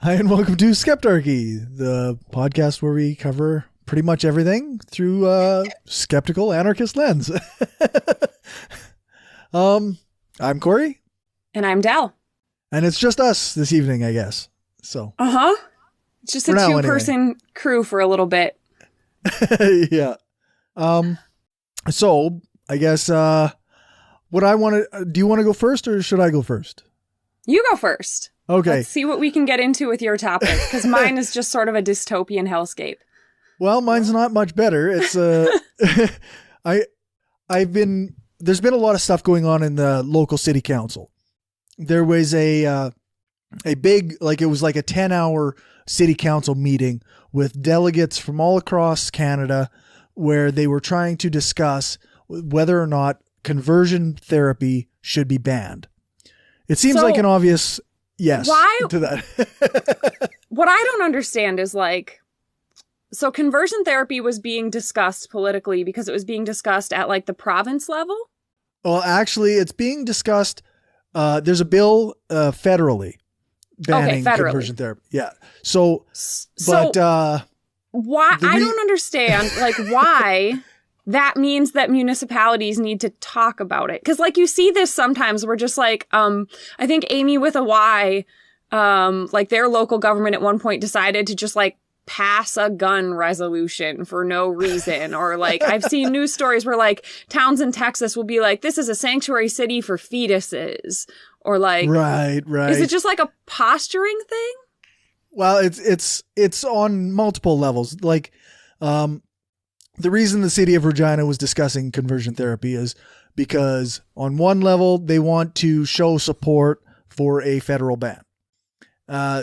Hi, and welcome to Skeptarchy, the podcast where we cover pretty much everything through a skeptical anarchist lens. I'm Cory. And I'm Dell. And it's just us this evening, I guess. So. It's just a two-person crew for a little bit. Yeah. So I guess do you want to go first or should I go first? You go first. Okay. Let's see what we can get into with your topic, because mine is just sort of a dystopian hellscape. Well, mine's not much better. It's there's been a lot of stuff going on in the local city council. There was a big, it was like a 10-hour city council meeting with delegates from all across Canada where they were trying to discuss whether or not conversion therapy should be banned. It seems like an obvious yes to that. What I don't understand is so conversion therapy was being discussed politically because it was being discussed at the province level? Well, actually, it's being discussed. There's a bill federally banning conversion therapy. Yeah. So why? I don't understand why that means that municipalities need to talk about it. Because you see this sometimes, we're just I think Amy with a Y, their local government at one point decided to just pass a gun resolution for no reason. Or I've seen news stories where towns in Texas will be this is a sanctuary city for fetuses. Or right. Is it just a posturing thing? Well, it's on multiple levels. The reason the city of Regina was discussing conversion therapy is because on one level, they want to show support for a federal ban.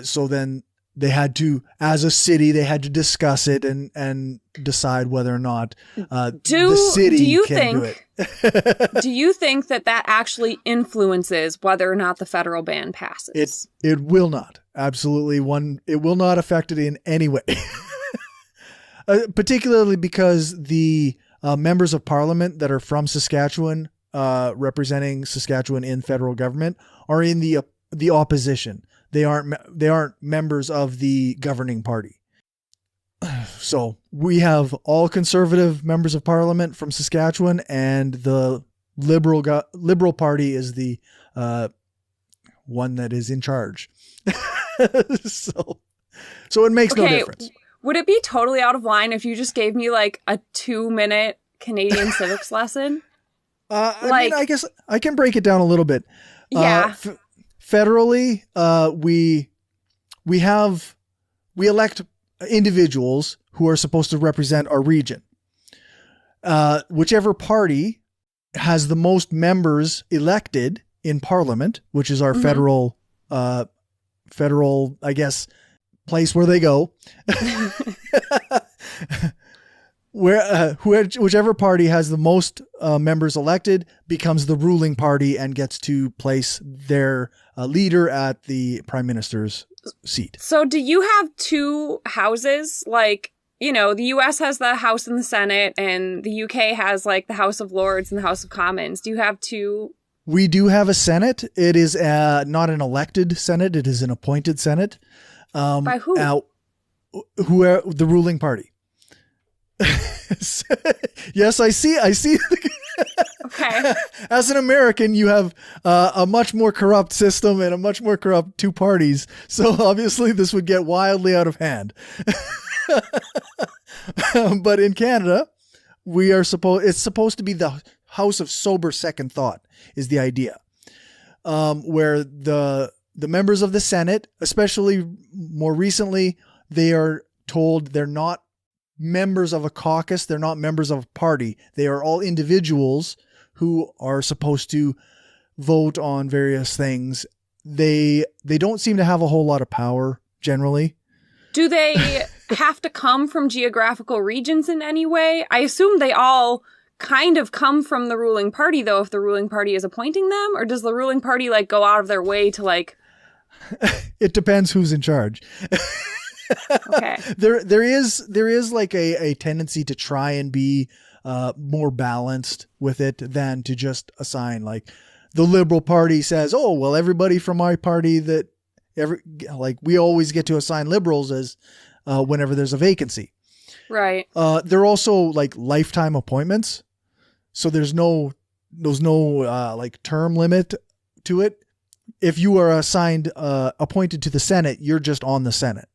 So then they had to, as a city, they had to discuss it and decide whether or not the city can do it. Do you think that actually influences whether or not the federal ban passes? It will not. Absolutely. It will not affect it in any way. Particularly because the members of parliament that are from Saskatchewan, representing Saskatchewan in federal government, are in the opposition. They aren't members of the governing party. So we have all conservative members of parliament from Saskatchewan, and the Liberal Party is the one that is in charge. So it makes no difference. Would it be totally out of line if you just gave me a 2-minute Canadian civics lesson? I guess I can break it down a little bit. Yeah. Federally, we elect individuals who are supposed to represent our region. Whichever party has the most members elected in Parliament, which is our federal, I guess, place where they go, whichever party has the most members elected becomes the ruling party and gets to place their leader at the prime minister's seat. So do you have two houses? The US has the House and the Senate, and the UK has the House of Lords and the House of Commons. Do you have two? We do have a Senate. It is not an elected Senate. It is an appointed Senate. By who? Who are the ruling party? Yes, I see. Okay. As an American, you have a much more corrupt system and a much more corrupt two parties. So obviously this would get wildly out of hand. But in Canada, it's supposed to be the house of sober second thought is the idea. Where the members of the Senate, especially more recently, they are told they're not members of a caucus. They're not members of a party. They are all individuals who are supposed to vote on various things. They don't seem to have a whole lot of power generally. Do they have to come from geographical regions in any way? I assume they all kind of come from the ruling party, though, if the ruling party is appointing them, or does the ruling party go out of their way to It depends who's in charge. Okay. There is a tendency to try and be more balanced with it than to just assign the Liberal Party says, oh, well, everybody from my party that We always get to assign liberals as whenever there's a vacancy. Right. They're also like lifetime appointments. So there's no like term limit to it. If you are appointed to the Senate, you're just on the Senate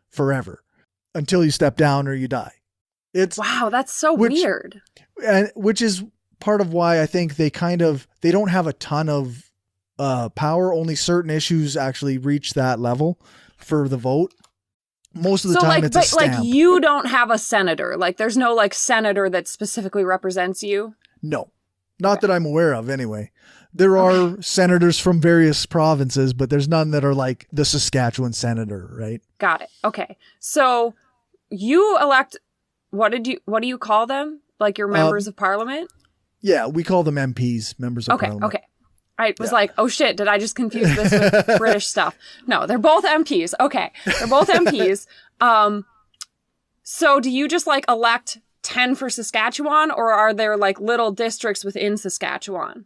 forever until you step down or you die. Wow, that's so weird. And which is part of why I think they don't have a ton of power. Only certain issues actually reach that level for the vote. Most of the time it's a stamp. Like you don't have a senator. Like there's no like senator that specifically represents you. No, not that I'm aware of anyway. There are senators from various provinces, but there's none that are like the Saskatchewan senator, right? Got it. Okay. So you elect, what do you call them? Like your members of parliament? Yeah, we call them MPs, members of parliament. Okay. I was like, oh shit, did I just confuse this with British stuff? No, they're both MPs. Okay. They're both MPs. So do you just like elect 10 for Saskatchewan, or are there like little districts within Saskatchewan?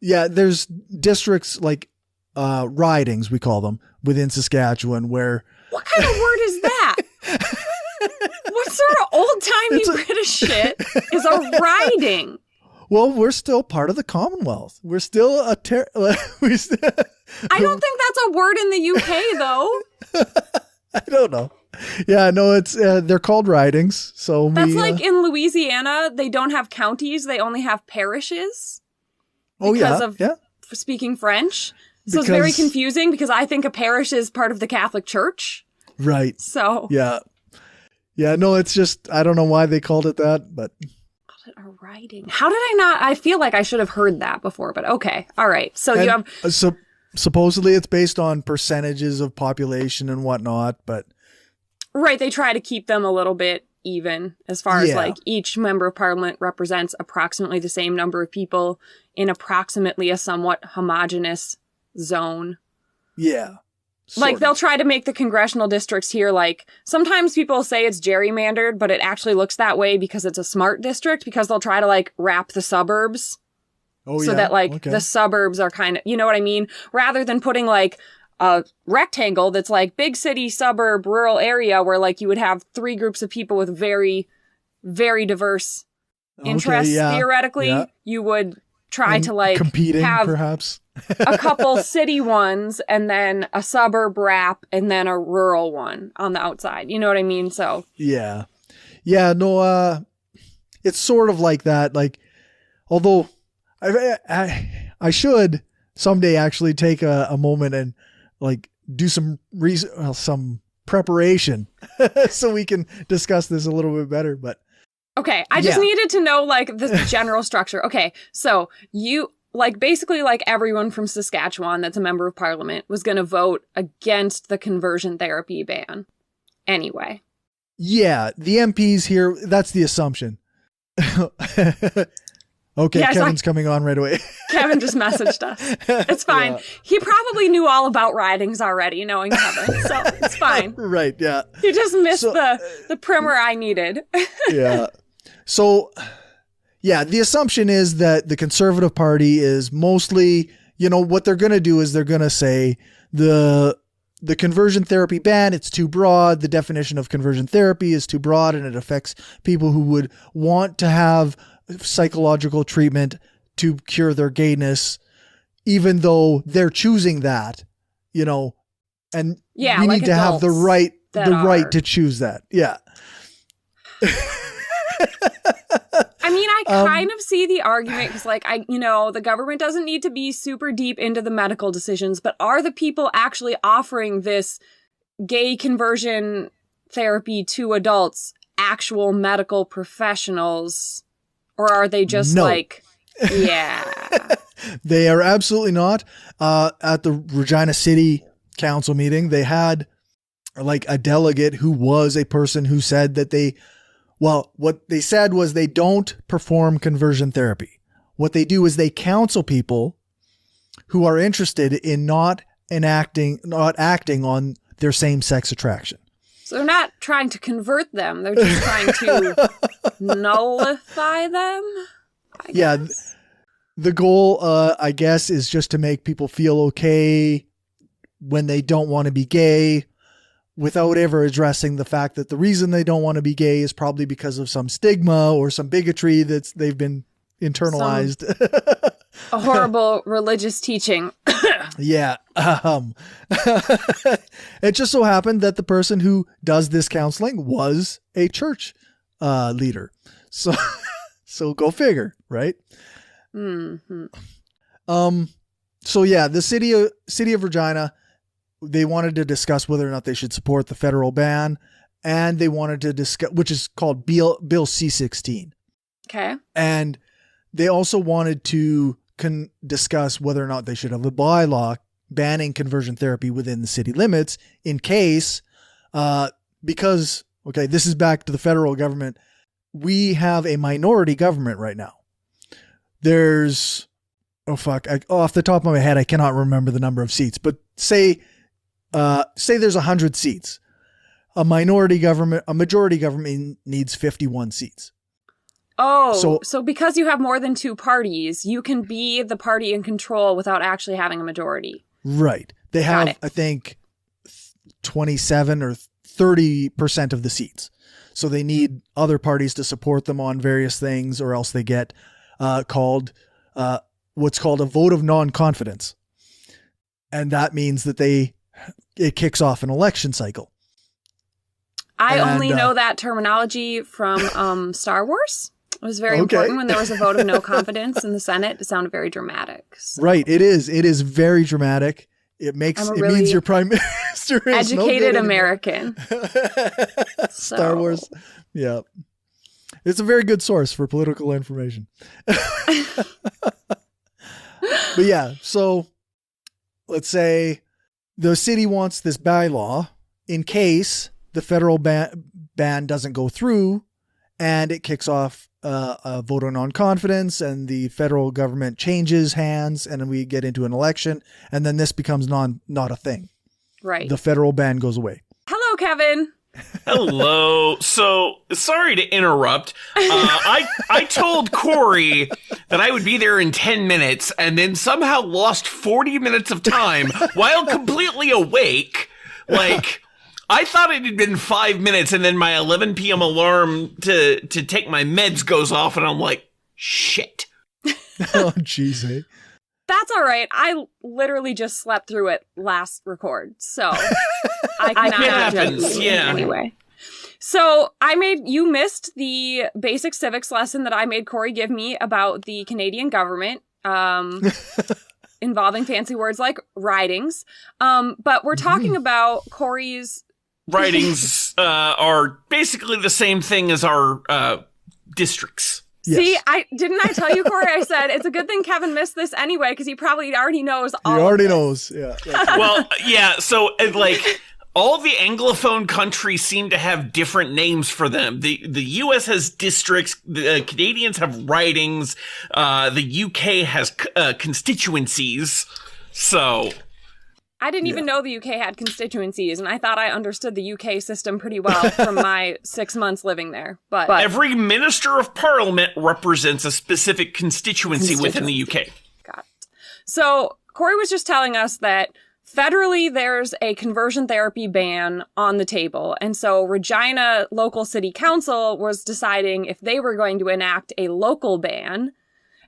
Yeah, there's districts like ridings, we call them, within Saskatchewan where... What kind of word is that? What sort of old-timey British shit is a riding? Well, we're still part of the Commonwealth. We're still a... I don't think that's a word in the UK, though. I don't know. Yeah, no, it's they're called ridings. So that's like in Louisiana, they don't have counties; they only have parishes. Because of speaking French. So it's very confusing because I think a parish is part of the Catholic Church. Right. So yeah, no, it's just I don't know why they called it that, but a riding. How did I not? I feel like I should have heard that before, but okay, all right. So you have supposedly it's based on percentages of population and whatnot, but. Right, they try to keep them a little bit even as far as like each member of parliament represents approximately the same number of people in approximately a somewhat homogenous zone. Yeah. Like they'll try to make the congressional districts here like sometimes people say it's gerrymandered, but it actually looks that way because it's a smart district because they'll try to like wrap the suburbs. So that like the suburbs are kind of, you know what I mean? Rather than putting like a rectangle that's like big city, suburb, rural area where like you would have three groups of people with very, very diverse interests. Theoretically, you would try to like competing, have perhaps a couple city ones and then a suburb wrap and then a rural one on the outside. You know what I mean? So yeah, no, it's sort of like that. Like, although I should someday actually take a moment and like do some preparation so we can discuss this a little bit better. But okay, I just needed to know like the general structure. Okay, so you like basically like everyone from Saskatchewan that's a member of parliament was going to vote against the conversion therapy ban anyway. Yeah, the MPs here, that's the assumption. Okay, yeah, Kevin's coming on right away. Kevin just messaged us. It's fine. Yeah. He probably knew all about ridings already, knowing Kevin, so it's fine. Right, yeah. You just missed the primer I needed. Yeah. So, yeah, the assumption is that the Conservative Party is mostly, you know, what they're going to do is they're going to say the conversion therapy ban, it's too broad. The definition of conversion therapy is too broad and it affects people who would want to have psychological treatment to cure their gayness, even though they're choosing that, you know, and we need to have the right to choose that. Yeah. I mean, I kind of see the argument because like, the government doesn't need to be super deep into the medical decisions, but are the people actually offering this gay conversion therapy to adults actual medical professionals? Or are they just like, yeah. They are absolutely not. At the Regina City Council meeting, they had like a delegate who was a person who said that what they said was they don't perform conversion therapy. What they do is they counsel people who are interested in not acting on their same-sex attraction. So they're not trying to convert them. They're just trying to nullify them. Yeah. The goal, I guess, is just to make people feel okay when they don't want to be gay, without ever addressing the fact that the reason they don't want to be gay is probably because of some stigma or some bigotry they've been internalized. A horrible religious teaching. Yeah. It just so happened that the person who does this counseling was a church leader. So go figure, right? Mm-hmm. So yeah, the city of Regina, they wanted to discuss whether or not they should support the federal ban, and they wanted to discuss, which is called Bill C-16. Okay. And they also wanted to discuss whether or not they should have a bylaw banning conversion therapy within the city limits in case, because, okay, this is back to the federal government. We have a minority government right now. There's, off the top of my head, I cannot remember the number of seats, but say there's 100 seats. A majority government needs 51 seats. Oh, so because you have more than two parties, you can be the party in control without actually having a majority. Right. They have, I think, 27 or 30% of the seats. So they need other parties to support them on various things, or else they get what's called a vote of non-confidence. And that means that it kicks off an election cycle. I only know that terminology from Star Wars. It was very important when there was a vote of no confidence in the Senate. It sounded very dramatic. So. Right. It is very dramatic. It means your prime minister is educated American. Star Wars. Yeah. It's a very good source for political information. But yeah, so let's say the city wants this bylaw in case the federal ban doesn't go through and it kicks off a vote of non-confidence and the federal government changes hands and then we get into an election and then this becomes not a thing. Right. The federal ban goes away. Hello, Kevin. Hello. So sorry to interrupt. I told Cory that I would be there in 10 minutes and then somehow lost 40 minutes of time while completely awake. Like, I thought it had been 5 minutes and then my 11 p.m. alarm to take my meds goes off and I'm like, shit. Oh, jeez, eh? That's all right. I literally just slept through it last record, so I cannot judge you anyway. So you missed the basic civics lesson that I made Cory give me about the Canadian government, involving fancy words like ridings. But we're talking about Cory's ridings are basically the same thing as our districts. Yes. See, didn't I tell you, Cory? I said it's a good thing Kevin missed this anyway because he probably already knows all. He already knows, yeah. Well, yeah. So, like, all the Anglophone countries seem to have different names for them. The U.S. has districts. The Canadians have ridings. The UK has constituencies. So. I didn't even know the UK had constituencies, and I thought I understood the UK system pretty well from my 6 months living there. But every minister of parliament represents a specific constituency within the UK. Got it. So Cory was just telling us that federally there's a conversion therapy ban on the table. And so Regina local city council was deciding if they were going to enact a local ban.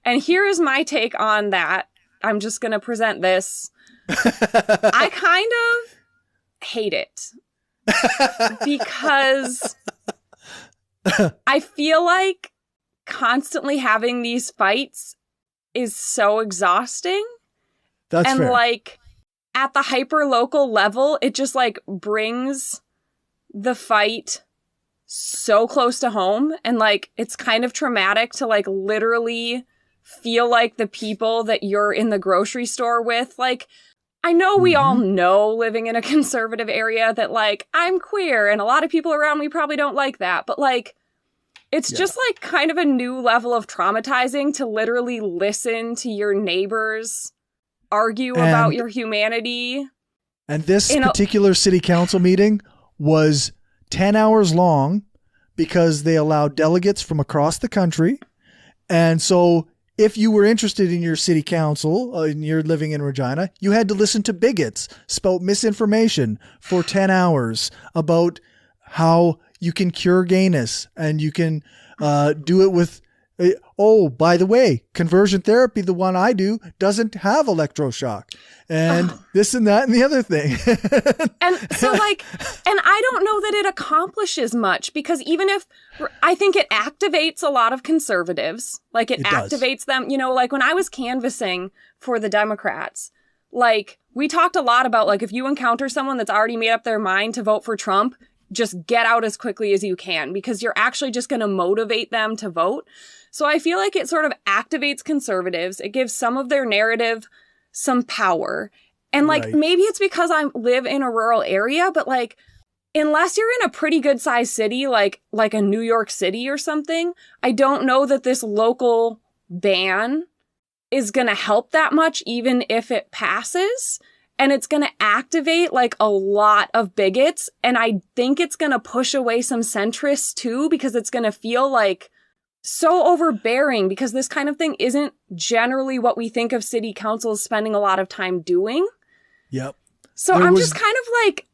And here is my take on that. I'm just going to present this. I kind of hate it because I feel like constantly having these fights is so exhausting. That's and fair. Like at the hyper local level, it just like brings the fight so close to home. And like, it's kind of traumatic to like literally feel like the people that you're in the grocery store with, like, I know we all know living in a conservative area that, like, I'm queer and a lot of people around me probably don't like that. But, like, it's just, like, kind of a new level of traumatizing to literally listen to your neighbors argue about your humanity. And this particular city council meeting was 10 hours long because they allowed delegates from across the country. And so if you were interested in your city council and you're living in Regina, you had to listen to bigots spout misinformation for 10 hours about how you can cure gayness and you can do it with, oh, by the way, conversion therapy, the one I do, doesn't have electroshock and this and that and the other thing. And so like, and I don't know that it accomplishes much because even if I think it activates a lot of conservatives, like it activates them, you know, like when I was canvassing for the Democrats, like we talked a lot about like if you encounter someone that's already made up their mind to vote for Trump, just get out as quickly as you can because you're actually just going to motivate them to vote. So I feel like it sort of activates conservatives. It gives some of their narrative some power. And like, maybe it's because I live in a rural area, but like, unless you're in a pretty good sized city, like a New York City or something, I don't know that this local ban is going to help that much, even if it passes. And it's going to activate like a lot of bigots. And I think it's going to push away some centrists too, because it's going to feel like so overbearing because this kind of thing isn't generally what we think of city councils spending a lot of time doing. Yep. So I'm just kind of like,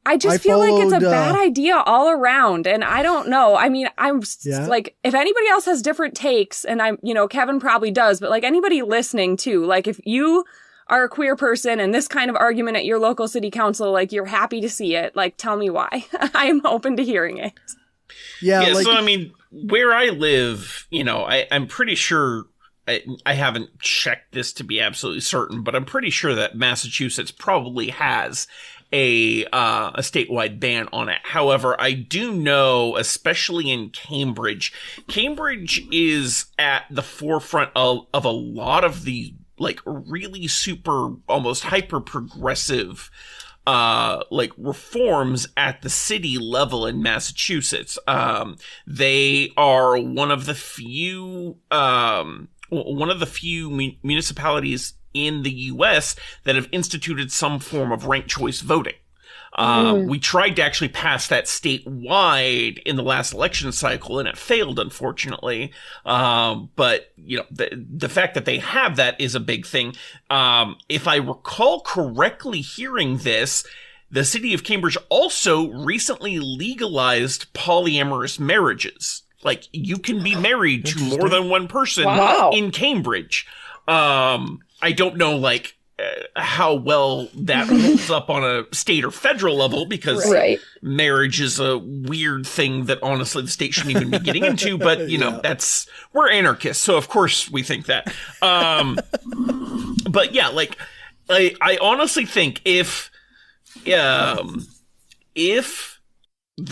I feel like it's a bad idea all around. And I don't know. I mean, I'm like, if anybody else has different takes and I'm, you know, Kevin probably does, but like anybody listening too, like if you are a queer person and this kind of argument at your local city council, like you're happy to see it, like tell me why. I'm open to hearing it. Yeah, like, so I mean, where I live, you know, I'm pretty sure, I haven't checked this to be absolutely certain, but I'm pretty sure that Massachusetts probably has a statewide ban on it. However, I do know, especially in Cambridge is at the forefront of a lot of the like really super, almost hyper progressive like reforms at the city level in Massachusetts. They are one of the few municipalities in the U.S. that have instituted some form of ranked choice voting. We tried to actually pass that statewide in the last election cycle, and it failed, unfortunately. But you know, the fact that they have that is a big thing. If I recall correctly, hearing this, the city of Cambridge also recently legalized polyamorous marriages. Like, you can be married to more than one person in Cambridge. I don't know, like, how well that holds up on a state or federal level, because marriage is a weird thing that honestly the state shouldn't even be getting into, but you know, we're anarchists, so of course we think that. But yeah, like, I honestly think if the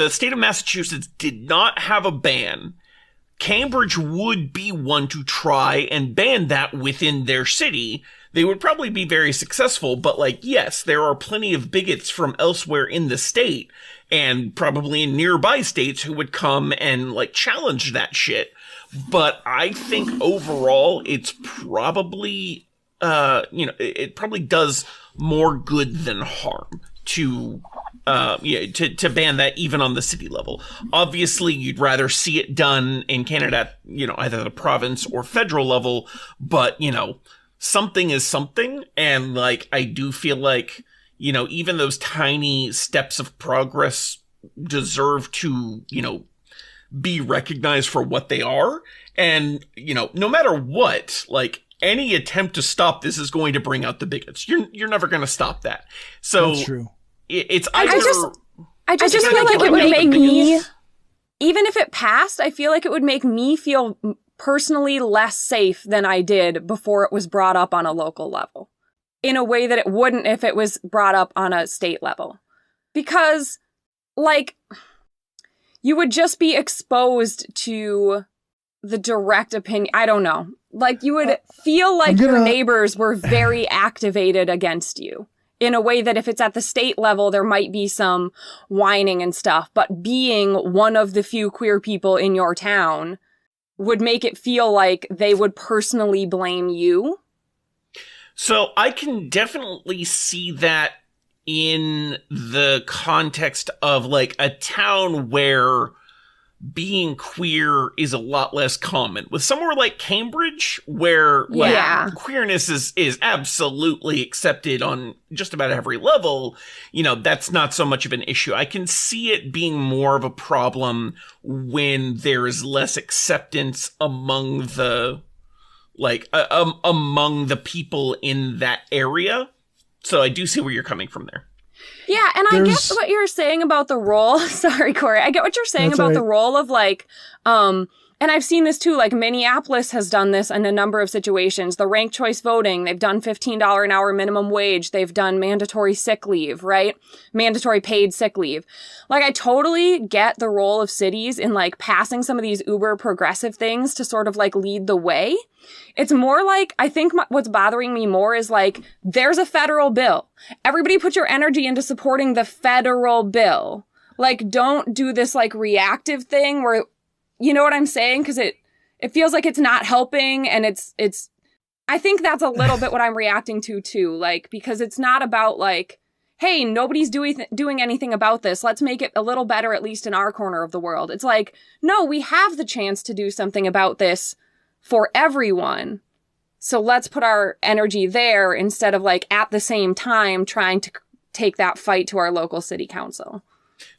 state of Massachusetts did not have a ban, Cambridge would be one to try and ban that within their city. They would probably be very successful, but like, yes, there are plenty of bigots from elsewhere in the state and probably in nearby states who would come and like challenge that shit. But I think overall it's probably, it probably does more good than harm to ban that even on the city level. Obviously, you'd rather see it done in Canada at, you know, either the province or federal level, but, you know, something is something. And like, I do feel like, you know, even those tiny steps of progress deserve to, you know, be recognized for what they are. And, you know, no matter what, like, any attempt to stop this is going to bring out the bigots. You're never going to stop that. So that's true. It's either, I just feel like it would make me, even if it passed, I feel like it would make me feel personally less safe than I did before it was brought up on a local level, in a way that it wouldn't if it was brought up on a state level. Because, like, you would just be exposed to the direct opinion. I don't know. Like, you would feel like your neighbors were very activated against you. In a way that if it's at the state level, there might be some whining and stuff. But being one of the few queer people in your town would make it feel like they would personally blame you. So I can definitely see that in the context of like a town where being queer is a lot less common. With somewhere like Cambridge, where like queerness is absolutely accepted on just about every level, you know, that's not so much of an issue. I can see it being more of a problem when there is less acceptance among the among the people in that area. So I do see where you're coming from there. Yeah, and I get what you're saying about the role. Sorry, Cory. I get what you're saying about the role of like, and I've seen this too, like Minneapolis has done this in a number of situations. The ranked choice voting, they've done $15 an hour minimum wage. They've done mandatory sick leave, right? Mandatory paid sick leave. Like, I totally get the role of cities in like passing some of these uber progressive things to sort of like lead the way. It's more like, I think what's bothering me more is like, there's a federal bill. Everybody put your energy into supporting the federal bill. Like, don't do this like reactive thing where, you know what I'm saying? Because it feels like it's not helping, and it's. I think that's a little bit what I'm reacting to too. Like, because it's not about like, hey, nobody's doing anything about this. Let's make it a little better, at least in our corner of the world. It's like, no, we have the chance to do something about this for everyone. So let's put our energy there instead of like at the same time trying to take that fight to our local city council.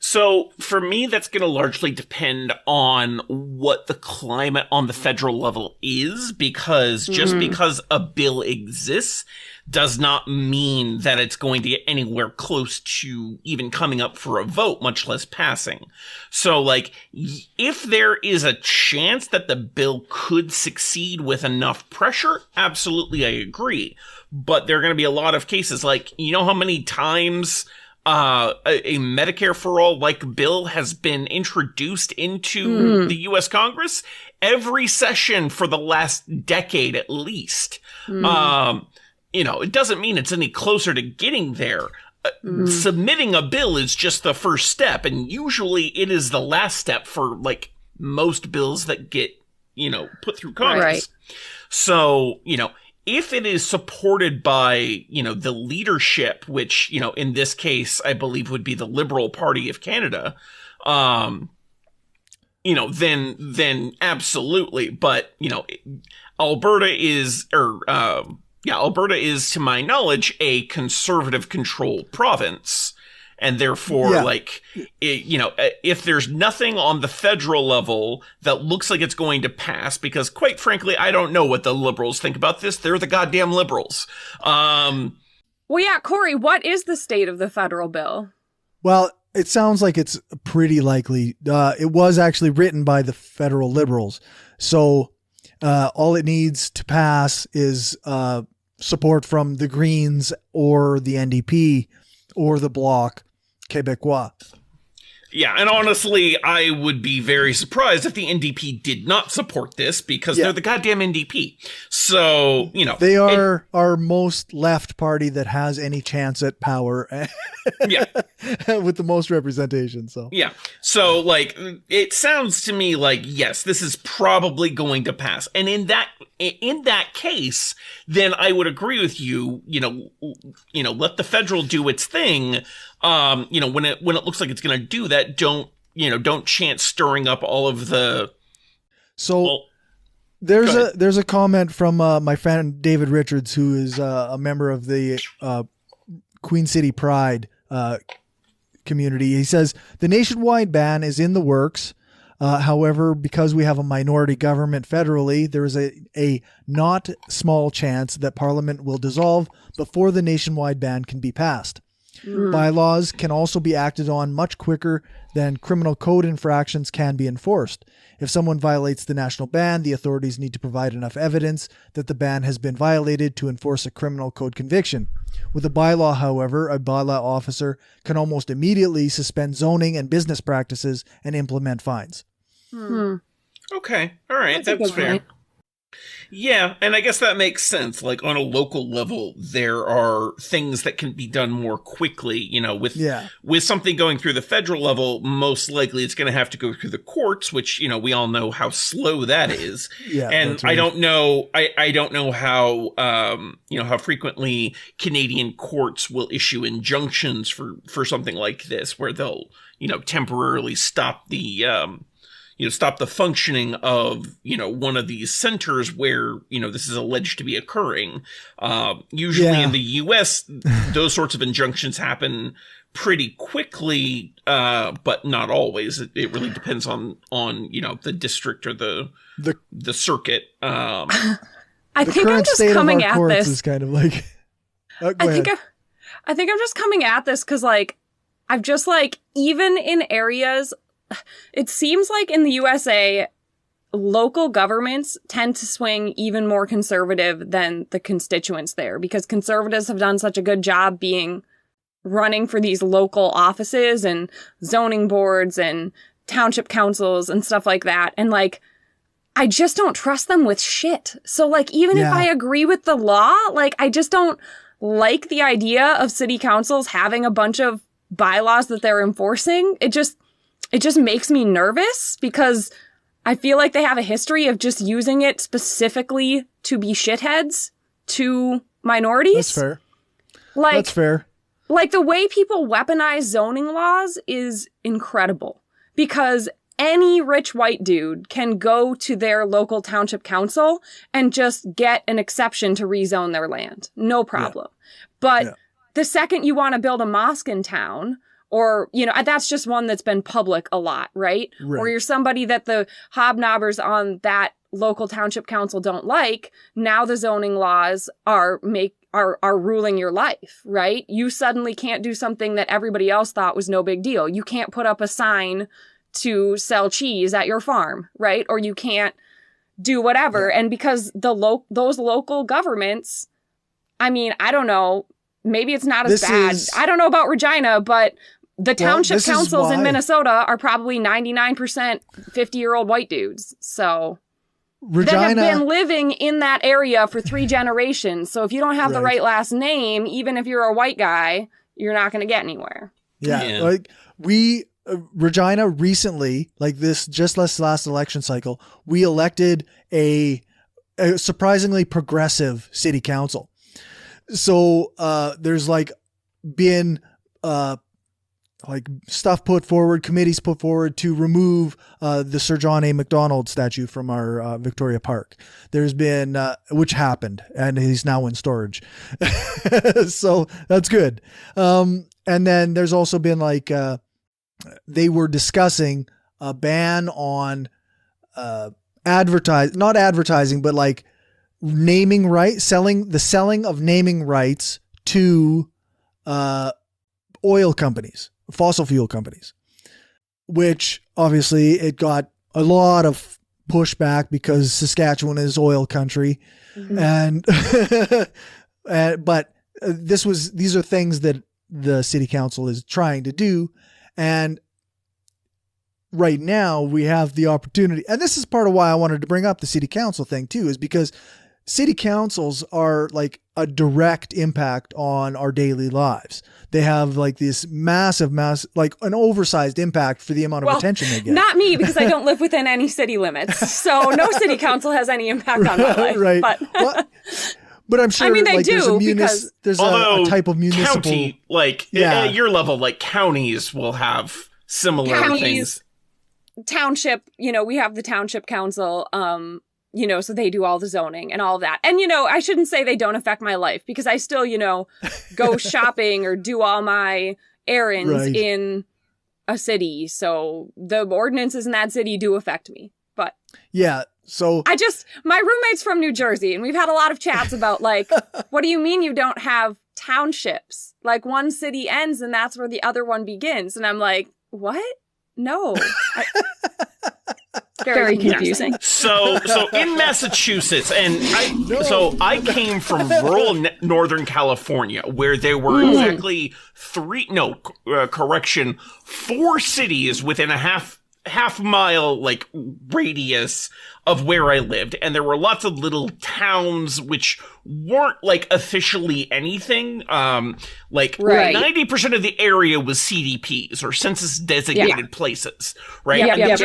So for me, that's going to largely depend on what the climate on the federal level is, because just because a bill exists does not mean that it's going to get anywhere close to even coming up for a vote, much less passing. So like, if there is a chance that the bill could succeed with enough pressure, absolutely, I agree. But there are going to be a lot of cases, like, you know how many times a Medicare for All like bill has been introduced into the U.S. Congress every session for the last decade at least. You know, it doesn't mean it's any closer to getting there. Submitting a bill is just the first step, and usually it is the last step for like most bills that get, you know, put through Congress. Right. So, you know, if it is supported by, you know, the leadership, which, you know, in this case, I believe would be the Liberal Party of Canada, you know, then absolutely. But, you know, Alberta is, to my knowledge, a conservative controlled province. And therefore, like, you know, if there's nothing on the federal level that looks like it's going to pass, because quite frankly, I don't know what the liberals think about this. They're the goddamn liberals. Well, yeah, Cory, what is the state of the federal bill? Well, it sounds like it's pretty likely. It was actually written by the federal liberals. So all it needs to pass is support from the Greens or the NDP or the Bloc Québécois. Yeah, and honestly, I would be very surprised if the NDP did not support this, because they're the goddamn NDP. So, you know. They are our most left party that has any chance at power. With the most representation, so. Yeah. So, like, it sounds to me like, yes, this is probably going to pass. And in that case, then I would agree with you, you know, let the federal do its thing. You know, when it looks like it's going to do that, don't chance stirring up all of the. So there's a comment from my friend David Richards, who is a member of the Queen City Pride community. He says the nationwide ban is in the works. However, because we have a minority government federally, there is a not small chance that Parliament will dissolve before the nationwide ban can be passed. Bylaws can also be acted on much quicker than criminal code infractions can be enforced. If someone violates the national ban, the authorities need to provide enough evidence that the ban has been violated to enforce a criminal code conviction. With a bylaw, however, a bylaw officer can almost immediately suspend zoning and business practices and implement fines. Okay. All right. That's fair. Point. Yeah, and I guess that makes sense. Like, on a local level, there are things that can be done more quickly. You know, with something going through the federal level, most likely it's going to have to go through the courts, which, you know, we all know how slow that is. And I don't know, I don't know how, you know, how frequently Canadian courts will issue injunctions for something like this, where they'll, you know, temporarily stop the, stop the functioning of, one of these centers where, this is alleged to be occurring. Usually in the US, those sorts of injunctions happen pretty quickly, but not always. It really depends on, the district or the circuit. I think I'm just coming at this. Is kind of like, I think I'm just coming at this because, like, I've just, like, even in areas, it seems like in the USA, local governments tend to swing even more conservative than the constituents there, because conservatives have done such a good job running for these local offices and zoning boards and township councils and stuff like that. And, like, I just don't trust them with shit. So, like, even if I agree with the law, like, I just don't like the idea of city councils having a bunch of bylaws that they're enforcing. It just makes me nervous because I feel like they have a history of just using it specifically to be shitheads to minorities. That's fair. That's fair. Like, the way people weaponize zoning laws is incredible, because any rich white dude can go to their local township council and just get an exception to rezone their land. No problem. But the second you want to build a mosque in town, or, that's just one that's been public a lot, right? Or you're somebody that the hobnobbers on that local township council don't like, now the zoning laws are ruling your life, right? You suddenly can't do something that everybody else thought was no big deal. You can't put up a sign to sell cheese at your farm, right? Or you can't do whatever. And because those local governments, I mean, I don't know, maybe it's not as bad. I don't know about Regina, but the township councils in Minnesota are probably 99% 50-year-old white dudes. So they have been living in that area for 3 generations. So if you don't have the right last name, even if you're a white guy, you're not going to get anywhere. Yeah. Like Regina recently, like this, just this last election cycle, we elected a surprisingly progressive city council. So there's like been like stuff put forward, committees put forward to remove the Sir John A. Macdonald statue from our Victoria Park. There's been, which happened, and he's now in storage. So that's good. And then there's also been like, they were discussing a ban on not advertising, but like naming rights, selling of naming rights to oil companies, fossil fuel companies, which obviously it got a lot of pushback because Saskatchewan is oil country. And but these are things that the city council is trying to do. And right now we have the opportunity, and this is part of why I wanted to bring up the city council thing too, is because city councils are like a direct impact on our daily lives. They have like this massive, like an oversized impact for the amount of attention they get. Not me, because I don't live within any city limits. So no city council has any impact on my life. Right. But I'm sure, I mean, they do, because there's a type of municipal county, like at your level, like counties will have similar things. Township, we have the township council, so they do all the zoning and all of that. And, I shouldn't say they don't affect my life, because I still, go shopping or do all my errands in a city. So the ordinances in that city do affect me. But yeah. So my roommate's from New Jersey, and we've had a lot of chats about like, what do you mean you don't have townships? Like, one city ends and that's where the other one begins. And I'm like, what? No. Very confusing. So in Massachusetts, and I came from rural Northern California, where there were exactly 4 cities within a half mile like radius of where I lived, and there were lots of little towns which weren't like officially anything. 90% of the area was CDPs, or census designated places, right?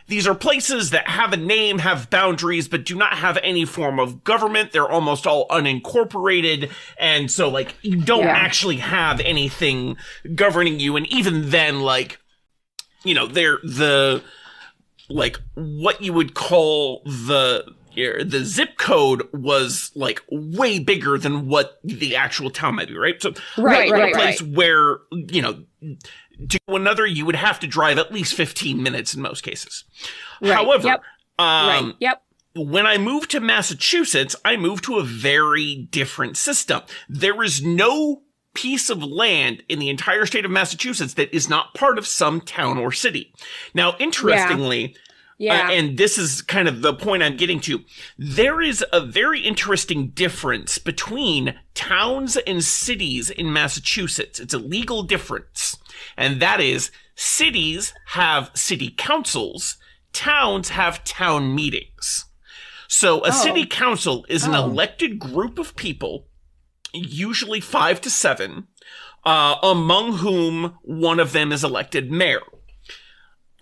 These are places that have a name, have boundaries, but do not have any form of government. They're almost all unincorporated, and so like you don't actually have anything governing you. And even then, like, they're like what you would call the zip code was like way bigger than what the actual town might be, right? So Right. a place where, you know, to another, you would have to drive at least 15 minutes in most cases. Right. However, Yep. when I moved to Massachusetts, I moved to a very different system. There is no piece of land in the entire state of Massachusetts that is not part of some town or city. Now, interestingly, and this is kind of the point I'm getting to, there is a very interesting difference between towns and cities in Massachusetts. It's a legal difference. And that is, cities have city councils, towns have town meetings. So a city council is an elected group of people, usually 5 to 7, among whom one of them is elected mayor.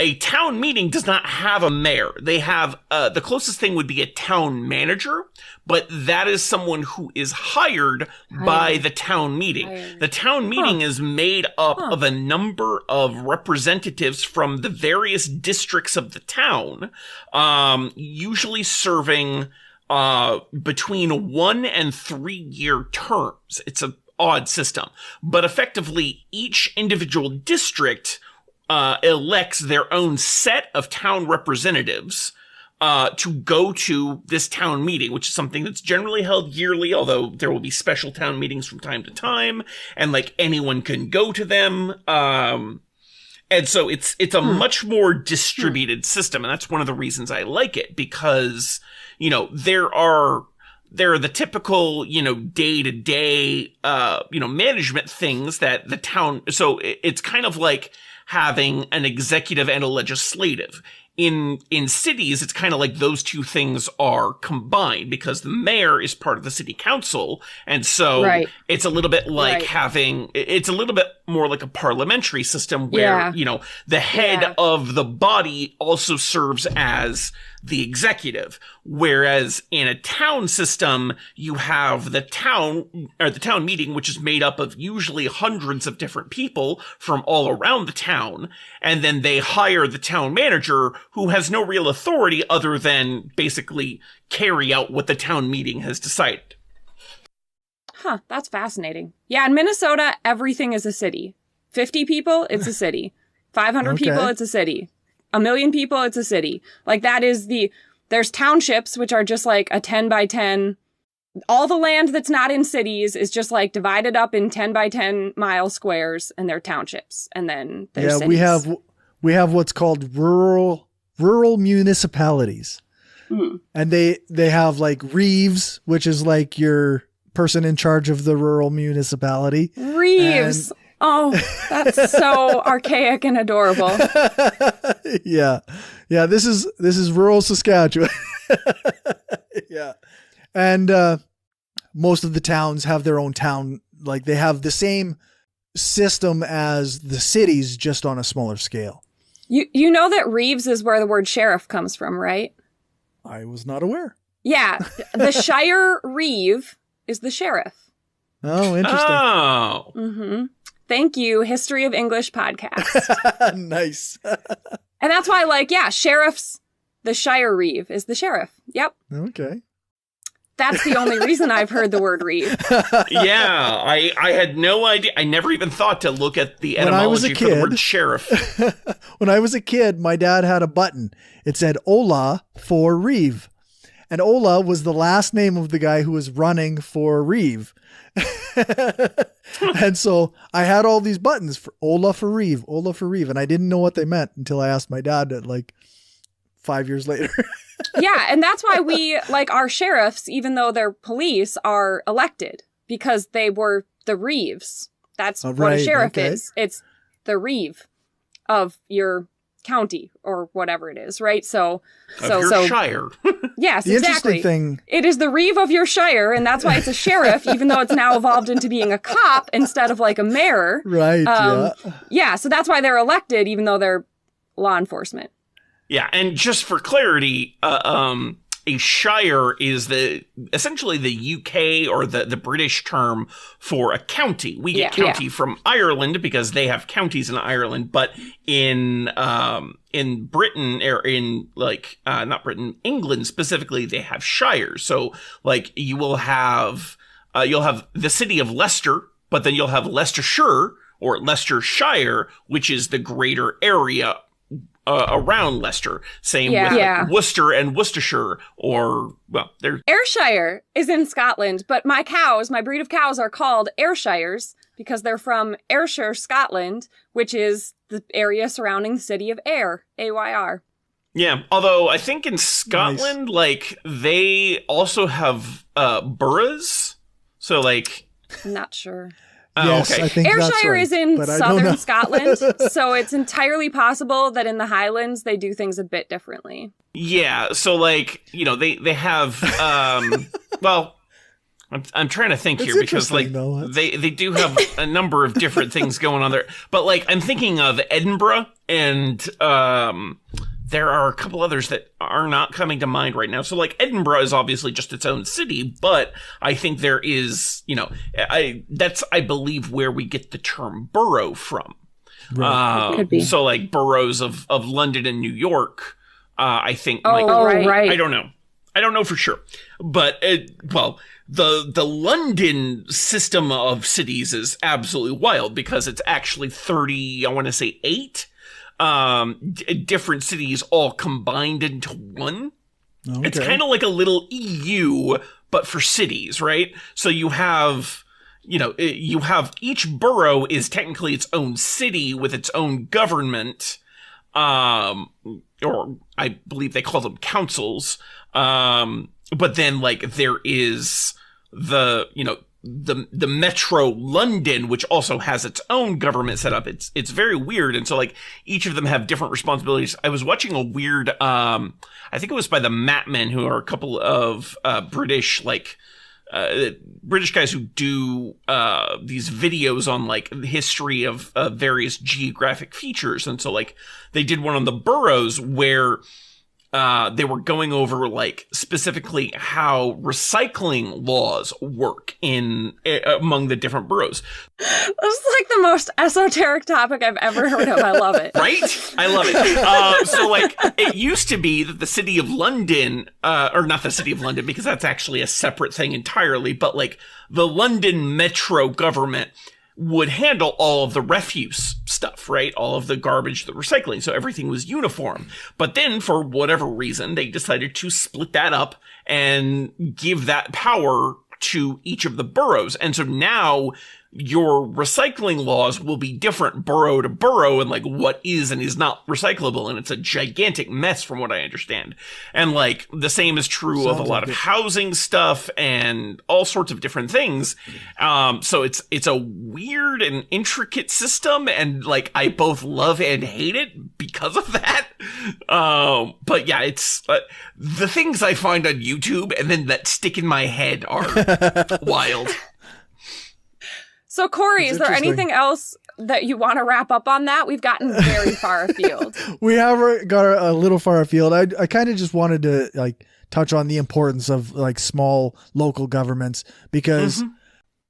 A town meeting does not have a mayor. They have, the closest thing would be a town manager, but that is someone who is hired by the town meeting. The town meeting is made up of a number of representatives from the various districts of the town, usually serving between 1 and 3 year terms. It's an odd system, but effectively each individual district elects their own set of town representatives to go to this town meeting, which is something that's generally held yearly, although there will be special town meetings from time to time, and like anyone can go to them. And so it's a much more distributed system, and that's one of the reasons I like it, because, you know, there are the typical, you know, day-to-day, management things that the town, so it's kind of like having an executive and a legislative. In cities, it's kind of like those two things are combined, because the mayor is part of the city council. And so it's a little bit like it's a little bit more like a parliamentary system where, you know, the head of the body also serves as the executive. Whereas in a town system, you have the town meeting, which is made up of usually hundreds of different people from all around the town. And then they hire the town manager, who has no real authority other than basically carry out what the town meeting has decided. Huh, that's fascinating. Yeah, in Minnesota, everything is a city. 50 people, it's a city. 500 people, it's a city. 1 million people, it's a city. Like, that is there's townships, which are just like a 10 by 10. All the land that's not in cities is just like divided up in 10 by 10 mile squares, and they're townships. And then there's cities. we have what's called rural municipalities. And they have like reeves, which is like your person in charge of the rural municipality. Reeves. Oh, that's so archaic and adorable. Yeah. This is rural Saskatchewan. Yeah. And most of the towns have their own town. Like, they have the same system as the cities, just on a smaller scale. You know that Reeves is where the word sheriff comes from, right? I was not aware. Yeah. The Shire Reeve is the sheriff. Oh, interesting. Oh. Mm-hmm. Thank you, History of English podcast. Nice. And that's why, like, sheriffs, the Shire Reeve is the sheriff. Yep. Okay. That's the only reason I've heard the word reeve. Yeah, I had no idea. I never even thought to look at the etymology for the word sheriff. When I was a kid, my dad had a button. It said Ola for Reeve. And Ola was the last name of the guy who was running for Reeve. And so I had all these buttons for Ola for Reeve. And I didn't know what they meant until I asked my dad like 5 years later. Yeah, and that's why we, like, our sheriffs, even though they're police, are elected, because they were the reeves. That's what a sheriff is. It's the reeve of your county or whatever it is, right? So shire. Yes, the exactly. Interesting thing. It is the reeve of your shire, and that's why it's a sheriff, even though it's now evolved into being a cop instead of like a mayor. Right. Yeah. So that's why they're elected, even though they're law enforcement. Yeah, and just for clarity, a shire is essentially the UK or the British term for a county. We get county from Ireland because they have counties in Ireland, but in Britain, or in not Britain, England specifically, they have shires. So like you'll have the city of Leicester, but then you'll have Leicestershire or Leicestershire, which is the greater area around Leicester. Same with Worcester and Worcestershire, or, well, they're... Ayrshire is in Scotland, but my breed of cows are called Ayrshires because they're from Ayrshire, Scotland, which is the area surrounding the city of Ayr, A-Y-R. Yeah, although I think in Scotland, they also have boroughs, so, I'm not sure. Yes, okay. I think Ayrshire that's right, is in southern Scotland, so it's entirely possible that in the Highlands they do things a bit differently. Yeah, so they have well, I'm trying to think here because they do have a number of different things going on there. But I'm thinking of Edinburgh, and there are a couple others that are not coming to mind right now. So Edinburgh is obviously just its own city, but I think there is, that's, I believe, where we get the term borough from. Right. Could be. So boroughs of London and New York, I think. Right. I don't know for sure. But, the London system of cities is absolutely wild because it's actually 8 different cities all combined into one. Okay. It's kind of like a little EU, but for cities, right? So you have each borough is technically its own city with its own government, or I believe they call them councils. But then there is the Metro London, which also has its own government set up. It's very weird. And so each of them have different responsibilities. I was watching a weird, I think it was by the Matmen, who are a couple of, British guys who do, these videos on the history of, various geographic features. And so they did one on the boroughs where, they were going over specifically how recycling laws work among the different boroughs. This is the most esoteric topic I've ever heard of. I love it. Right? I love it. So it used to be that the city of London, or not the city of London, because that's actually a separate thing entirely, but the London Metro government would handle all of the refuse stuff, right? All of the garbage, the recycling. So everything was uniform. But then for whatever reason, they decided to split that up and give that power to each of the boroughs. And so now your recycling laws will be different borough to borough and what is and is not recyclable. And it's a gigantic mess from what I understand. And the same is true of a lot of housing stuff and all sorts of different things. So it's a weird and intricate system. And I both love and hate it because of that. But yeah, it's the things I find on YouTube and then that stick in my head are wild. So, Cory, is there anything else that you want to wrap up on that? We've gotten very far afield. We have got a little far afield. I kind of just wanted to touch on the importance of small local governments because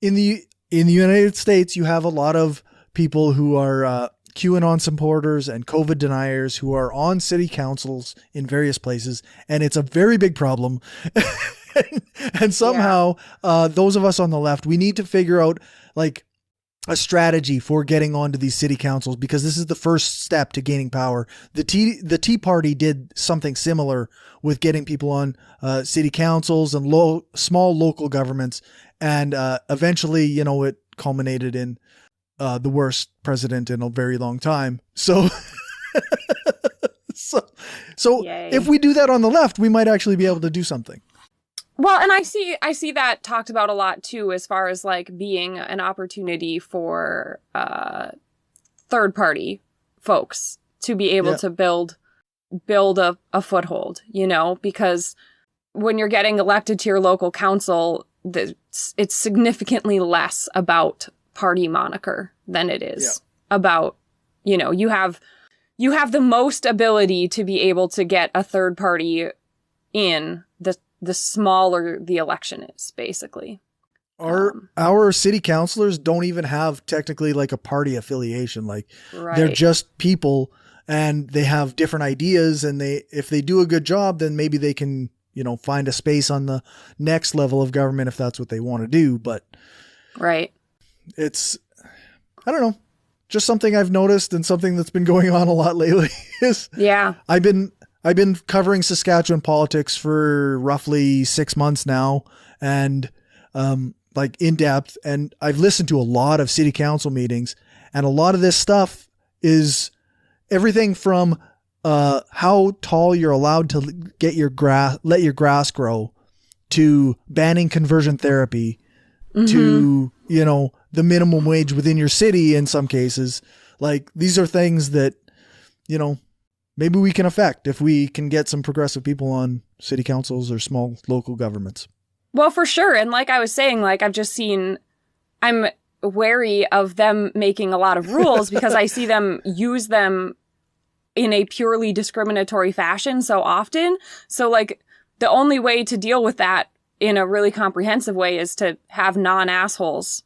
in the United States, you have a lot of people who are QAnon supporters and COVID deniers who are on city councils in various places, and it's a very big problem. And somehow, those of us on the left, we need to figure out a strategy for getting onto these city councils because this is the first step to gaining power. The Tea Party did something similar with getting people on city councils and small local governments, and eventually, it culminated in the worst president in a very long time. So. So if we do that on the left, we might actually be able to do something. Well, and I see that talked about a lot too, as far as being an opportunity for third party folks to be able to build a foothold, because when you're getting elected to your local council, it's significantly less about party moniker than it is about, you have the most ability to be able to get a third party in the the smaller the election is, basically. Our city councilors don't even have technically like a party affiliation. Like Right. they're just people and they have different ideas, and if they do a good job, then maybe they can, find a space on the next level of government if that's what they want to do. But Right. I don't know, just something I've noticed and something that's been going on a lot lately is Yeah. I've been covering Saskatchewan politics for roughly 6 months now, and like in depth, and I've listened to a lot of city council meetings, and a lot of this stuff is everything from how tall you're allowed to let your grass grow, to banning conversion therapy, to, the minimum wage within your city in some cases. Like these are things that, maybe we can affect if we can get some progressive people on city councils or small local governments. Well, for sure. And like I was saying, like I'm wary of them making a lot of rules because I see them use them in a purely discriminatory fashion so often. So like the only way to deal with that in a really comprehensive way is to have non-assholes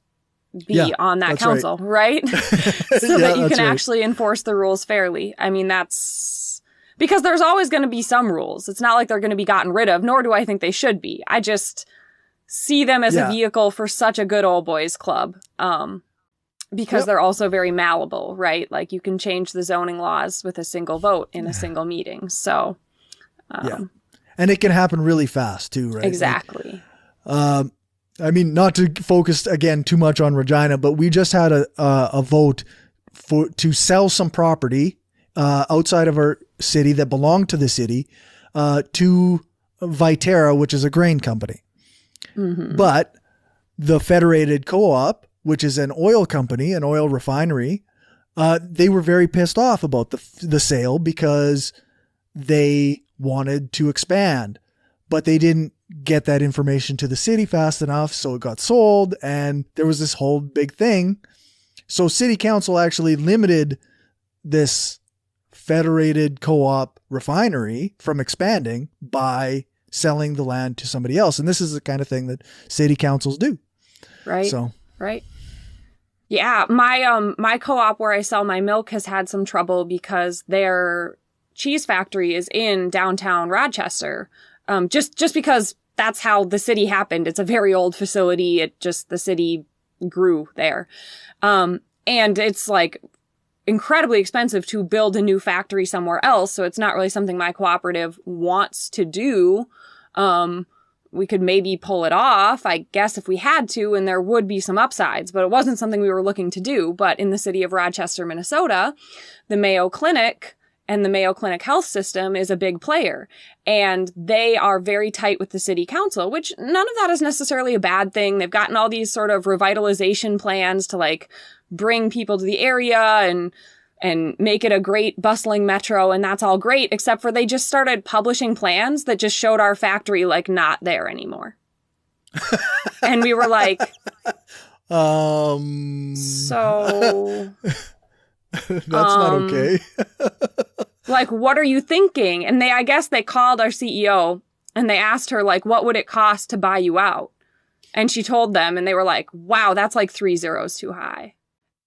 be on that council, right? So that you can actually enforce the rules fairly. I mean, that's because there's always going to be some rules. It's not like they're going to be gotten rid of, nor do I think they should be. I just see them as a vehicle for such a good old boys club. Because they're also very malleable, right? Like you can change the zoning laws with a single vote in a single meeting. So, and it can happen really fast too, right? Exactly. Like, I mean, not to focus again too much on Regina, but we just had a vote to sell some property outside of our city that belonged to the city to Viterra, which is a grain company. Mm-hmm. But the Federated Co-op, which is an oil company, an oil refinery, they were very pissed off about the sale because they wanted to expand, but they didn't get that information to the city fast enough. So it got sold, and there was this whole big thing. So city council actually limited this Federated Co-op refinery from expanding by selling the land to somebody else. And this is the kind of thing that city councils do. Right. So, right. Yeah. My co-op where I sell my milk has had some trouble because their cheese factory is in downtown Rochester. Just because that's how the city happened. It's a very old facility. The city grew there. And it's like incredibly expensive to build a new factory somewhere else. So it's not really something my cooperative wants to do. We could maybe pull it off, I guess, if we had to, and there would be some upsides, but it wasn't something we were looking to do. But in the city of Rochester, Minnesota, the Mayo Clinic and the Mayo Clinic health system is a big player, and they are very tight with the city council, which none of that is necessarily a bad thing. They've gotten all these sort of revitalization plans to like bring people to the area and make it a great bustling metro, and that's all great, except for they just started publishing plans that just showed our factory like not there anymore. And we were like, so that's not okay. Like, what are you thinking? And I guess they called our CEO and they asked her like, what would it cost to buy you out? And she told them, and they were like, wow, that's like 3 zeros too high.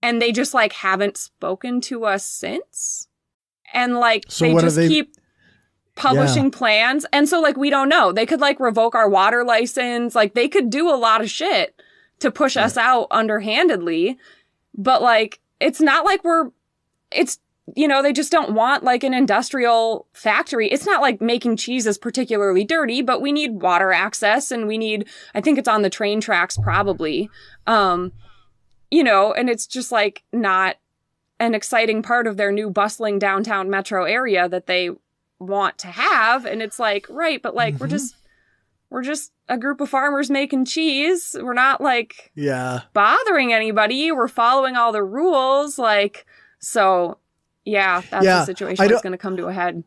And they just like haven't spoken to us since. And like, so they just keep publishing plans. And so like, we don't know. They could like revoke our water license. Like they could do a lot of shit to push us out underhandedly. But like, it's not like they just don't want like an industrial factory. It's not like making cheese is particularly dirty, but we need water access, and I think it's on the train tracks probably. And it's just like not an exciting part of their new bustling downtown metro area that they want to have. And it's like, right, but like, we're just a group of farmers making cheese. We're not like bothering anybody. We're following all the rules. Like, so that's the situation that's going to come to a head.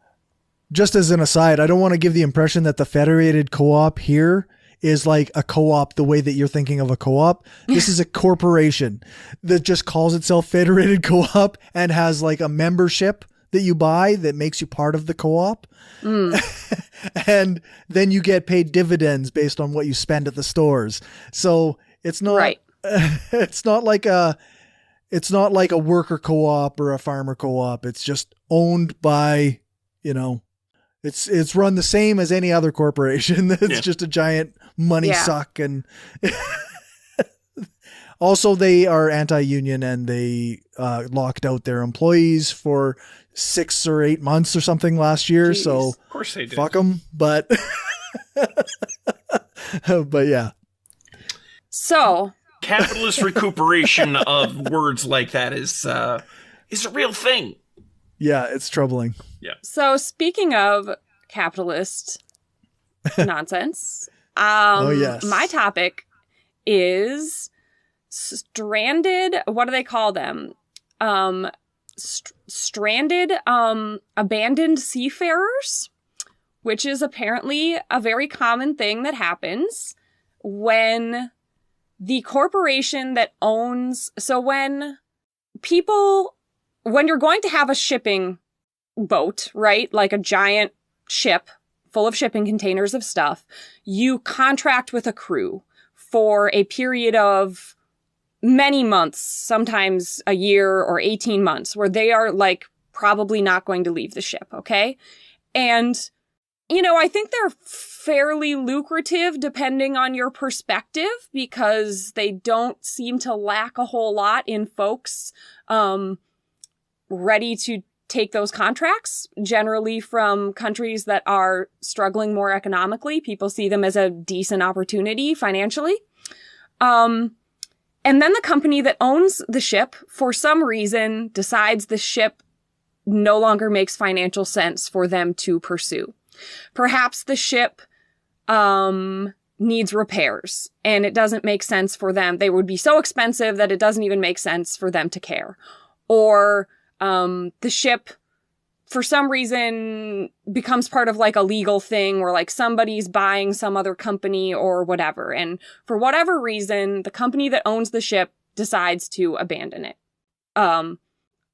Just as an aside, I don't want to give the impression that the Federated Co-op here is like a co-op the way that you're thinking of a co-op. This is a corporation that just calls itself Federated Co-op and has like a membership that you buy that makes you part of the co-op. and then you get paid dividends based on what you spend at the stores. So it's not, right. it's not like a worker co-op or a farmer co-op. It's just owned by, it's run the same as any other corporation. It's just a giant money suck. And also they are anti-union, and they locked out their employees for 6 or 8 months or something last year. Jeez. So of course they did. Fuck them. But, but yeah. So Capitalist recuperation of words like that is a real thing. Yeah, it's troubling. Yeah. So speaking of capitalist nonsense, yes. my topic is stranded. What do they call them? Stranded, abandoned seafarers, which is apparently a very common thing that happens when the corporation that owns, so when you're going to have a shipping boat, right? Like a giant ship full of shipping containers of stuff, you contract with a crew for a period of many months, sometimes a year or 18 months, where they are like probably not going to leave the ship. Okay. And I think they're fairly lucrative depending on your perspective, because they don't seem to lack a whole lot in folks ready to take those contracts, generally from countries that are struggling more economically. People see them as a decent opportunity financially. And then the company that owns the ship, for some reason, decides the ship no longer makes financial sense for them to pursue. Perhaps the ship needs repairs, and it doesn't make sense for them. They would be so expensive that it doesn't even make sense for them to care. Or the ship, for some reason, becomes part of like a legal thing where like somebody's buying some other company or whatever. And for whatever reason, the company that owns the ship decides to abandon it.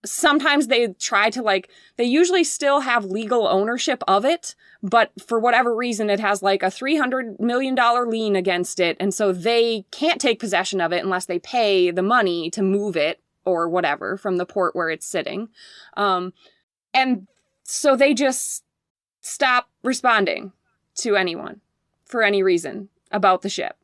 Sometimes they try to they usually still have legal ownership of it, but for whatever reason, it has like a $300 million lien against it. And so they can't take possession of it unless they pay the money to move it or whatever from the port where it's sitting. And so they just stop responding to anyone for any reason about the ship.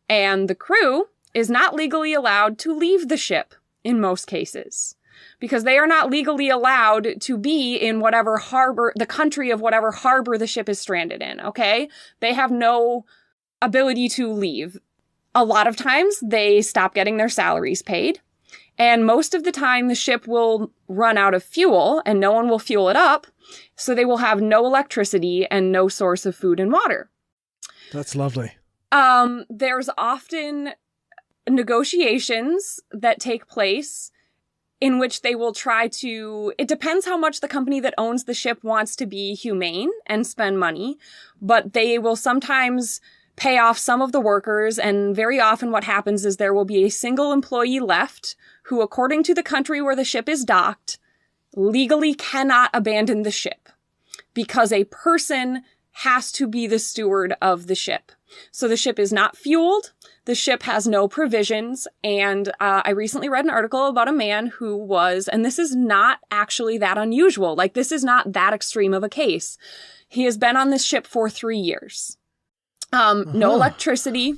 And the crew is not legally allowed to leave the ship in most cases, because they are not legally allowed to be in whatever harbor, the country of whatever harbor the ship is stranded in, okay? They have no ability to leave. A lot of times they stop getting their salaries paid. And most of the time the ship will run out of fuel and no one will fuel it up. So they will have no electricity and no source of food and water. That's lovely. There's often negotiations that take place in which they will try to, it depends how much the company that owns the ship wants to be humane and spend money, but they will sometimes pay off some of the workers, and very often what happens is there will be a single employee left who, according to the country where the ship is docked, legally cannot abandon the ship because a person has to be the steward of the ship. So the ship is not fueled, the ship has no provisions, and I recently read an article about a man who was, and this is not actually that unusual, like this is not that extreme of a case. He has been on this ship for 3 years. No electricity.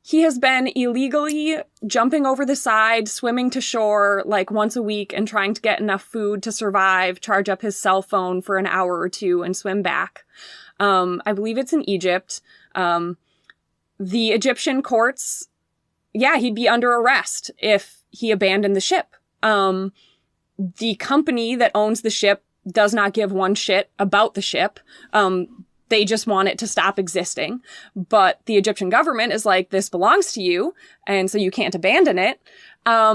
He has been illegally jumping over the side, swimming to shore like once a week and trying to get enough food to survive, charge up his cell phone for an hour or two and swim back. I believe it's in Egypt. The Egyptian courts, he'd be under arrest if he abandoned the ship. The company that owns the ship does not give one shit about the ship. They just want it to stop existing. But the Egyptian government is like, this belongs to you, and so you can't abandon it. I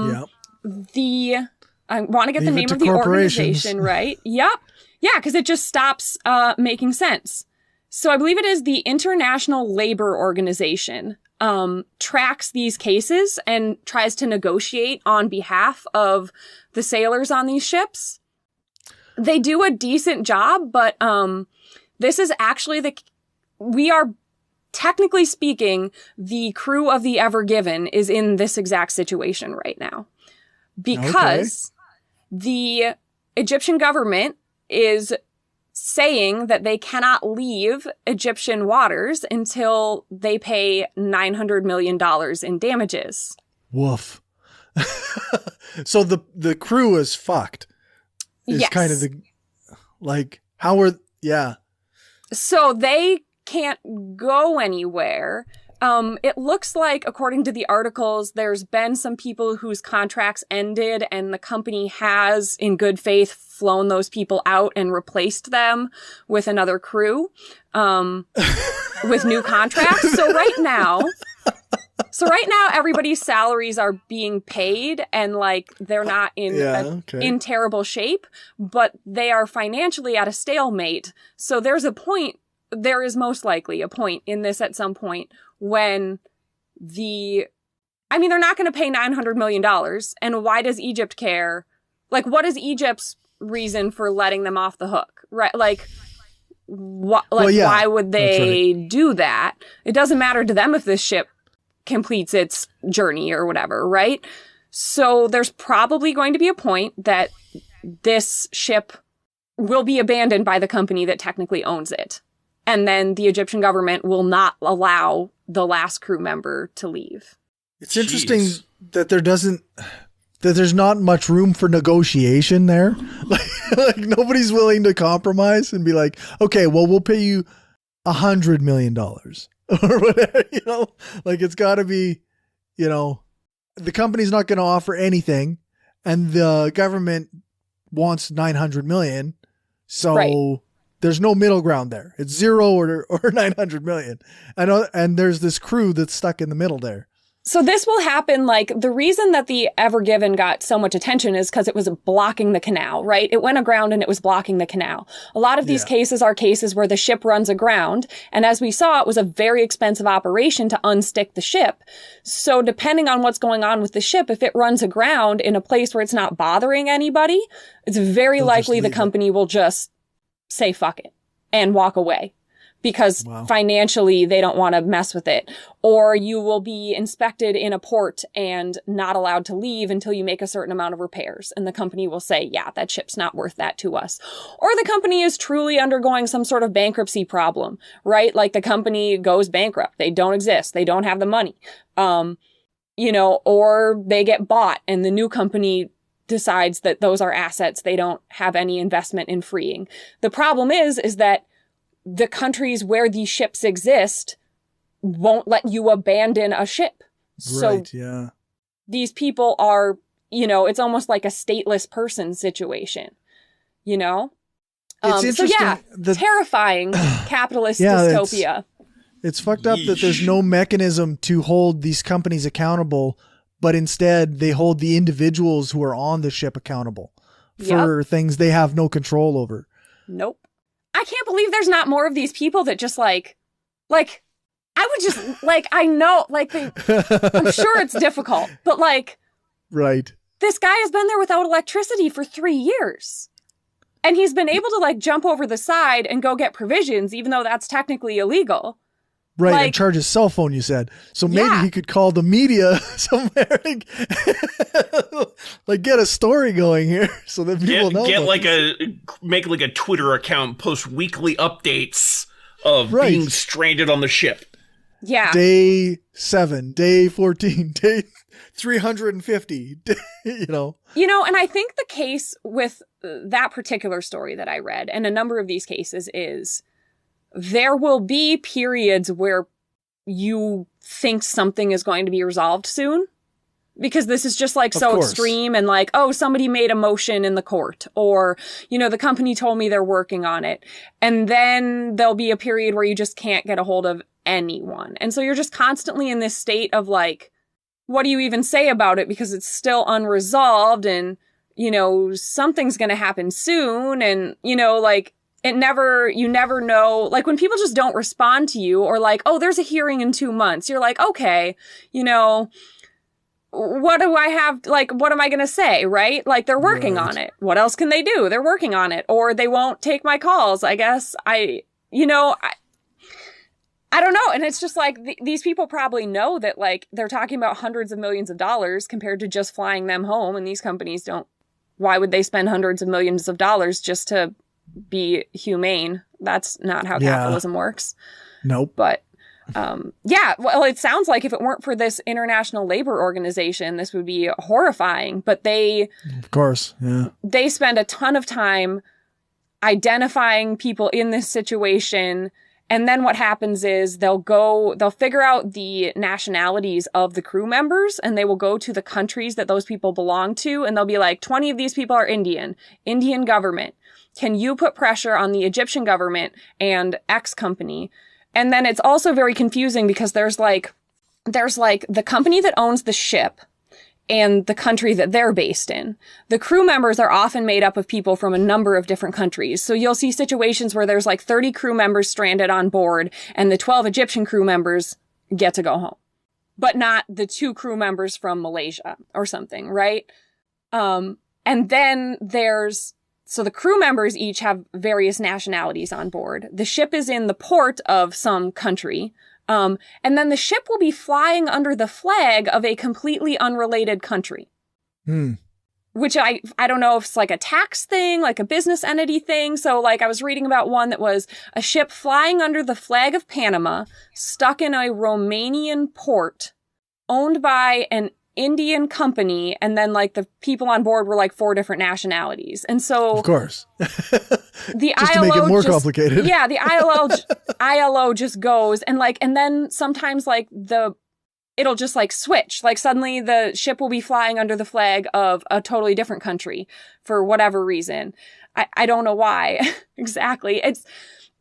want to get the name of the organization right. Yep. Yeah, because it just stops making sense. So I believe it is the International Labor Organization tracks these cases and tries to negotiate on behalf of the sailors on these ships. They do a decent job, but This is actually we are, technically speaking, the crew of the Ever Given is in this exact situation right now. Because the Egyptian government is saying that they cannot leave Egyptian waters until they pay $900 million in damages. Woof. So the crew is fucked. Is kind of So they can't go anywhere. It looks like, according to the articles, there's been some people whose contracts ended and the company has, in good faith, flown those people out and replaced them with another crew, with new contracts. So right now, everybody's salaries are being paid and like they're not in terrible shape, but they are financially at a stalemate. So there is most likely a point in this at some point when they're not going to pay $900 million. And why does Egypt care? Like, what is Egypt's reason for letting them off the hook? Right? Like, why would they do that? It doesn't matter to them if this ship completes its journey or whatever, right? So there's probably going to be a point that this ship will be abandoned by the company that technically owns it. And then the Egyptian government will not allow the last crew member to leave. It's interesting that there's not much room for negotiation there. Like nobody's willing to compromise and be like, okay, well, we'll pay you $100 million or whatever, like it's gotta be, the company's not going to offer anything and the government wants 900 million. So there's no middle ground there. It's 0 or 900 million. And there's this crew that's stuck in the middle there. So this will happen, like, the reason that the Ever Given got so much attention is because it was blocking the canal, right? It went aground and it was blocking the canal. A lot of these cases are cases where the ship runs aground. And as we saw, it was a very expensive operation to unstick the ship. So depending on what's going on with the ship, if it runs aground in a place where it's not bothering anybody, it's very likely the company will just say fuck it and walk away. Because financially, they don't want to mess with it. Or you will be inspected in a port and not allowed to leave until you make a certain amount of repairs. And the company will say, yeah, that ship's not worth that to us. Or the company is truly undergoing some sort of bankruptcy problem, right? Like the company goes bankrupt. They don't exist. They don't have the money. Or they get bought and the new company decides that those are assets they don't have any investment in freeing. The problem is that the countries where these ships exist won't let you abandon a ship. So these people are, it's almost like a stateless person situation, It's interesting. Terrifying capitalist dystopia. It's fucked up that there's no mechanism to hold these companies accountable, but instead they hold the individuals who are on the ship accountable for things they have no control over. Nope. I can't believe there's not more of these people that just I would just I know, I'm sure it's difficult, but this guy has been there without electricity for 3 years and he's been able to jump over the side and go get provisions, even though that's technically illegal. Right. And charge his cell phone, you said. So maybe he could call the media somewhere, get a story going here so that people know. Make a Twitter account, post weekly updates of being stranded on the ship. Yeah. Day 7, day 14, day 350, and I think the case with that particular story that I read and a number of these cases is there will be periods where you think something is going to be resolved soon because this is just so extreme and somebody made a motion in the court or, the company told me they're working on it. And then there'll be a period where you just can't get a hold of anyone. And so you're just constantly in this state of what do you even say about it? Because it's still unresolved and, something's going to happen soon. And, you never know, when people just don't respond to you or there's a hearing in 2 months, you're okay, what do I have, what am I going to say? Right? They're working on it. What else can they do? They're working on it or they won't take my calls. I guess you know, I don't know. And it's just like these people probably know that like they're talking about hundreds of millions of dollars compared to just flying them home. And these companies don't. Why would they spend hundreds of millions of dollars just to be humane? That's not how capitalism works. Nope. But yeah, well, it sounds like if it weren't for this International Labor Organization, this would be horrifying. But of course, yeah, they spend a ton of time identifying people in this situation. And then what happens is they'll figure out the nationalities of the crew members, and they will go to the countries that those people belong to. And they'll be like, 20 of these people are Indian government. Can you put pressure on the Egyptian government and X company? And then it's also very confusing because there's like the company that owns the ship and the country that they're based in. The crew members are often made up of people from a number of different countries. So you'll see situations where there's like 30 crew members stranded on board and the 12 Egyptian crew members get to go home, but not the 2 crew members from Malaysia or something, right? And then so the crew members each have various nationalities on board. The ship is in the port of some country. And then the ship will be flying under the flag of a completely unrelated country. Which I don't know if it's like a tax thing, like a business entity thing. So like I was reading about one that was a ship flying under the flag of Panama, stuck in a Romanian port, owned by an Indian company, and then like the people on board were like 4 different nationalities. And so of course the just ILO to make it more complicated. Yeah, the ILO just goes and then sometimes like it'll just like switch. Like suddenly the ship will be flying under the flag of a totally different country for whatever reason. I don't know why exactly. It's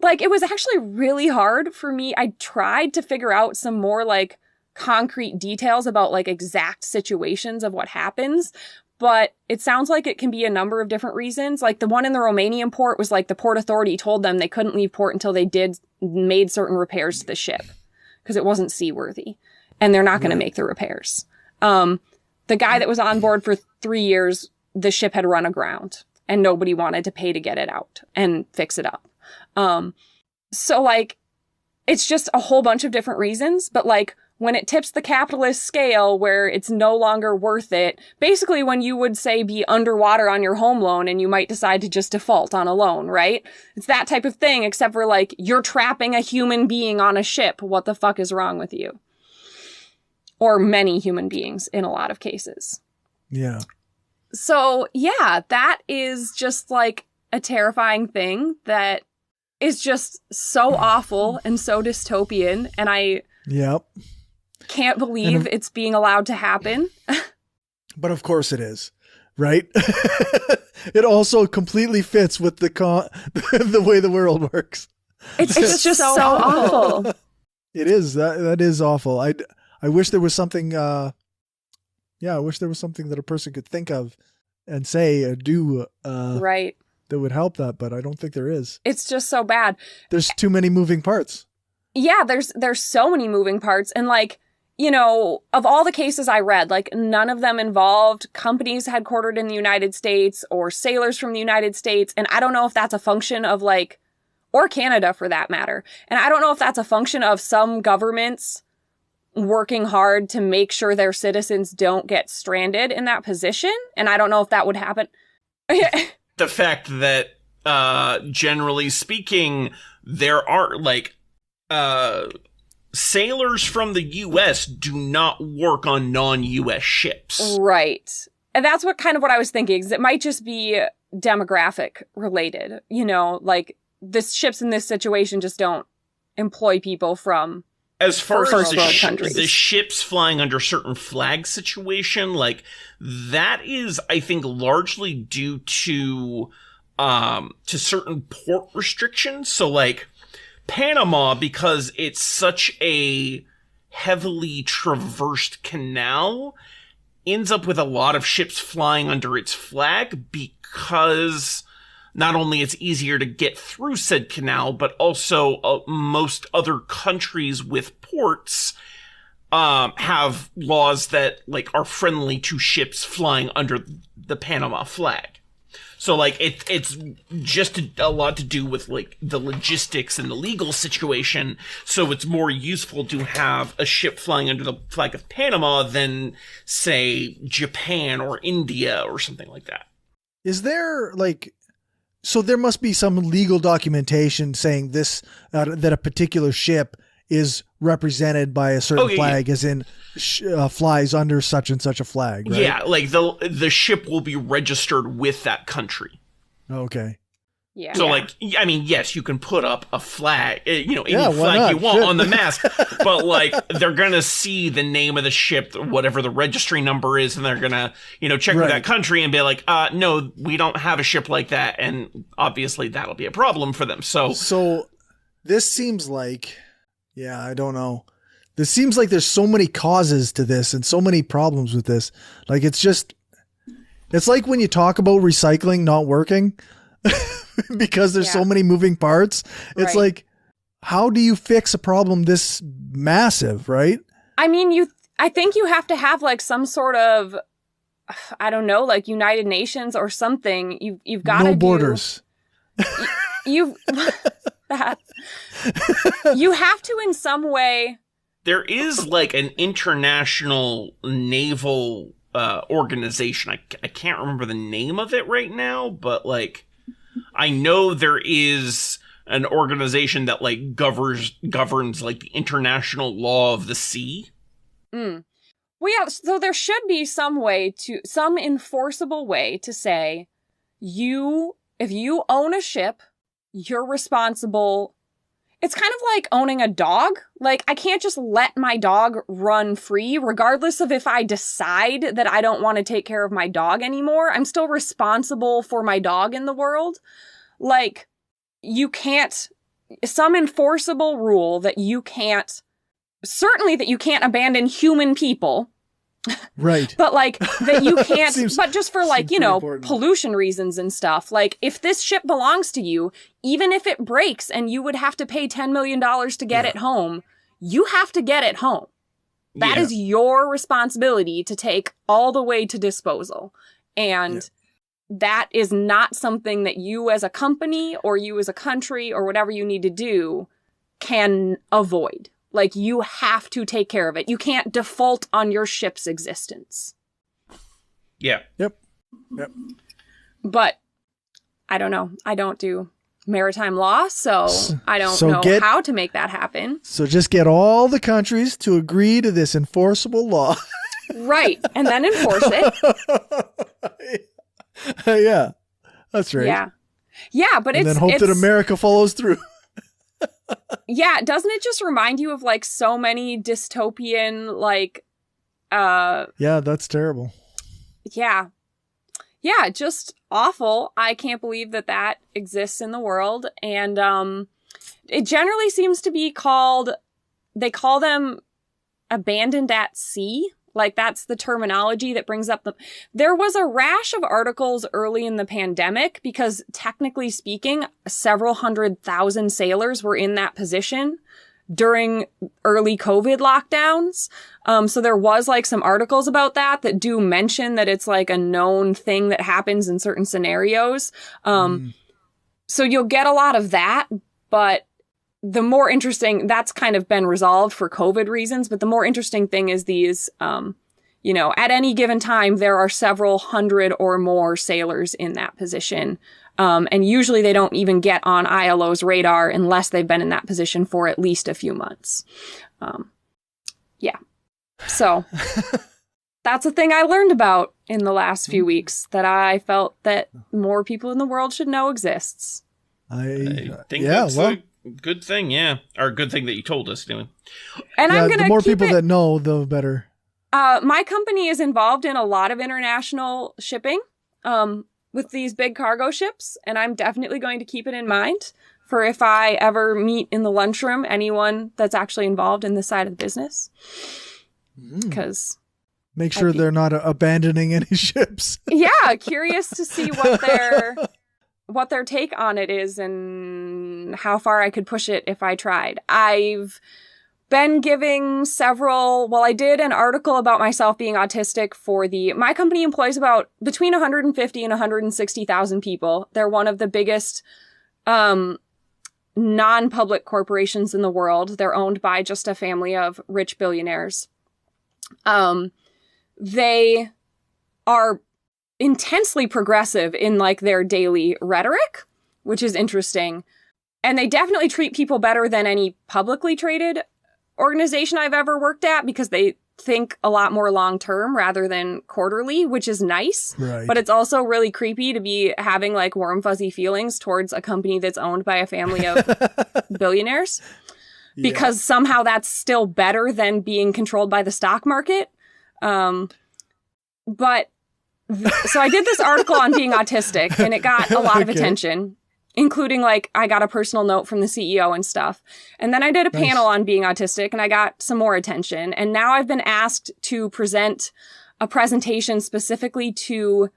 like, it was actually really hard for me. I tried to figure out some more like concrete details about like exact situations of what happens, but it sounds like it can be a number of different reasons. Like the one in the Romanian port was like the port authority told them they couldn't leave port until they made certain repairs to the ship because it wasn't seaworthy and they're not going to make the repairs. The guy that was on board for 3 years, the ship had run aground and nobody wanted to pay to get it out and fix it up. So like, it's just a whole bunch of different reasons, but like, when it tips the capitalist scale where it's no longer worth it, basically when you would say be underwater on your home loan and you might decide to just default on a loan, right? It's that type of thing, except for like, you're trapping a human being on a ship. What the fuck is wrong with you? Or many human beings in a lot of cases. Yeah. So yeah, that is just like a terrifying thing that is just so awful and so dystopian. And I can't believe it's being allowed to happen. But of course it is, right? It also completely fits with the way the world works. It's just so awful. It is. That is awful. I wish there was something, I wish there was something that a person could think of and say or do right, that would help that, but I don't think there is. It's just so bad. There's too many moving parts. Yeah, there's so many moving parts. And like, you know, of all the cases I read, like none of them involved companies headquartered in the United States or sailors from the United States. And I don't know if that's a function of like, or Canada for that matter. And I don't know if that's a function of some governments working hard to make sure their citizens don't get stranded in that position. And I don't know if that would happen. The fact that, generally speaking, there are like, sailors from the U.S. do not work on non-U.S. ships. Right. And that's what I was thinking, is it might just be demographic related. You know, like the ships in this situation just don't employ people from as far as the ships flying under certain flag situation, like that is, I think, largely due to certain port restrictions. So like Panama, because it's such a heavily traversed canal, ends up with a lot of ships flying under its flag because not only it's easier to get through said canal, but also most other countries with ports have laws that like are friendly to ships flying under the Panama flag. So like it's just a lot to do with like the logistics and the legal situation. So it's more useful to have a ship flying under the flag of Panama than say Japan or India or something like that. Is there like, so there must be some legal documentation saying this, that a particular ship is represented by a certain flag, as in flies under such and such a flag, right? Yeah, like the ship will be registered with that country. Okay. Yeah. So, like, I mean, yes, you can put up a flag, any Yeah, why flag not? you want Shit. on the mast, but, like, they're gonna see the name of the ship, whatever the registry number is, and they're gonna, check with that country and be like, no, we don't have a ship like that, and obviously that'll be a problem for them, So, this seems like, I don't know. This seems like there's so many causes to this and so many problems with this. Like, it's like when you talk about recycling not working because there's so many moving parts. It's like, how do you fix a problem this massive, right? I mean, I think you have to have like some sort of, I don't know, like United Nations or something. You've got to no borders. You have to in some way. there is like an international naval organization. I can't remember the name of it right now, but like I know there is an organization that like governs like the international law of the sea. Well, yeah, so there should be some enforceable way to say if you own a ship, you're responsible. It's kind of like owning a dog. Like, I can't just let my dog run free, regardless of if I decide that I don't want to take care of my dog anymore. I'm still responsible for my dog in the world. Like, some enforceable rule that you can't abandon human people. Right. But like that you can't, but just for like, important. pollution reasons and stuff. Like if this ship belongs to you, even if it breaks and you would have to pay $10 million to get it home, you have to get it home. That is your responsibility to take all the way to disposal. And that is not something that you as a company or you as a country or whatever you need to do can avoid. Like, you have to take care of it. You can't default on your ship's existence. Yeah. Yep. But I don't know. I don't do maritime law, so I don't know how to make that happen. So just get all the countries to agree to this enforceable law. Right. And then enforce it. Yeah. That's right. Yeah. Yeah, but and then hope that America follows through. Yeah, doesn't it just remind you of like so many dystopian like yeah, that's terrible. Yeah, just awful. I can't believe that exists in the world. And it generally seems to be they call them abandoned at sea. Like, that's the terminology that brings up there was a rash of articles early in the pandemic because, technically speaking, several 100,000 sailors were in that position during early COVID lockdowns. So there was like some articles about that do mention that it's like a known thing that happens in certain scenarios. So you'll get a lot of that, but the more interesting, that's kind of been resolved for COVID reasons, but the more interesting thing is these, at any given time, there are several hundred or more sailors in that position. And usually they don't even get on ILO's radar unless they've been in that position for at least a few months. So that's a thing I learned about in the last few weeks that I felt that more people in the world should know exists. I think that's a good thing, or a good thing that you told us, anyway. And I'm gonna the more people that know, the better. My company is involved in a lot of international shipping with these big cargo ships, and I'm definitely going to keep it in mind for if I ever meet in the lunchroom anyone that's actually involved in this side of the business. Because make sure they're not abandoning any ships. Yeah, curious to see what their take on it is and how far I could push it if I tried. I've been giving I did an article about myself being autistic for my company employs about between 150 and 160,000 people. They're one of the biggest, non-public corporations in the world. They're owned by just a family of rich billionaires. They are intensely progressive in like their daily rhetoric, which is interesting. And they definitely treat people better than any publicly traded organization I've ever worked at because they think a lot more long term rather than quarterly, which is nice. Right. But it's also really creepy to be having like warm, fuzzy feelings towards a company that's owned by a family of billionaires because somehow that's still better than being controlled by the stock market. So I did this article on being autistic and it got a lot of attention, including like I got a personal note from the CEO and stuff. And then I did a panel on being autistic and I got some more attention. And now I've been asked to present a presentation specifically to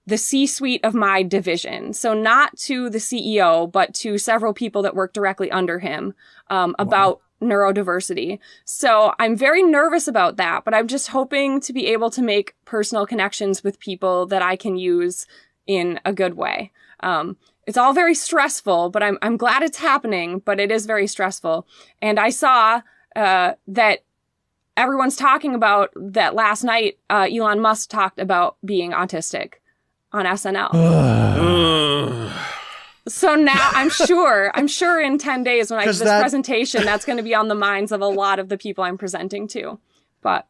the C-suite of my division. So not to the CEO, but to several people that work directly under him, about neurodiversity. So I'm very nervous about that, but I'm just hoping to be able to make personal connections with people that I can use in a good way. It's all very stressful, but I'm glad it's happening, but it is very stressful. And I saw that everyone's talking about that last night. Elon Musk talked about being autistic on SNL. So now I'm sure in 10 days when I do this presentation, that's going to be on the minds of a lot of the people I'm presenting to. But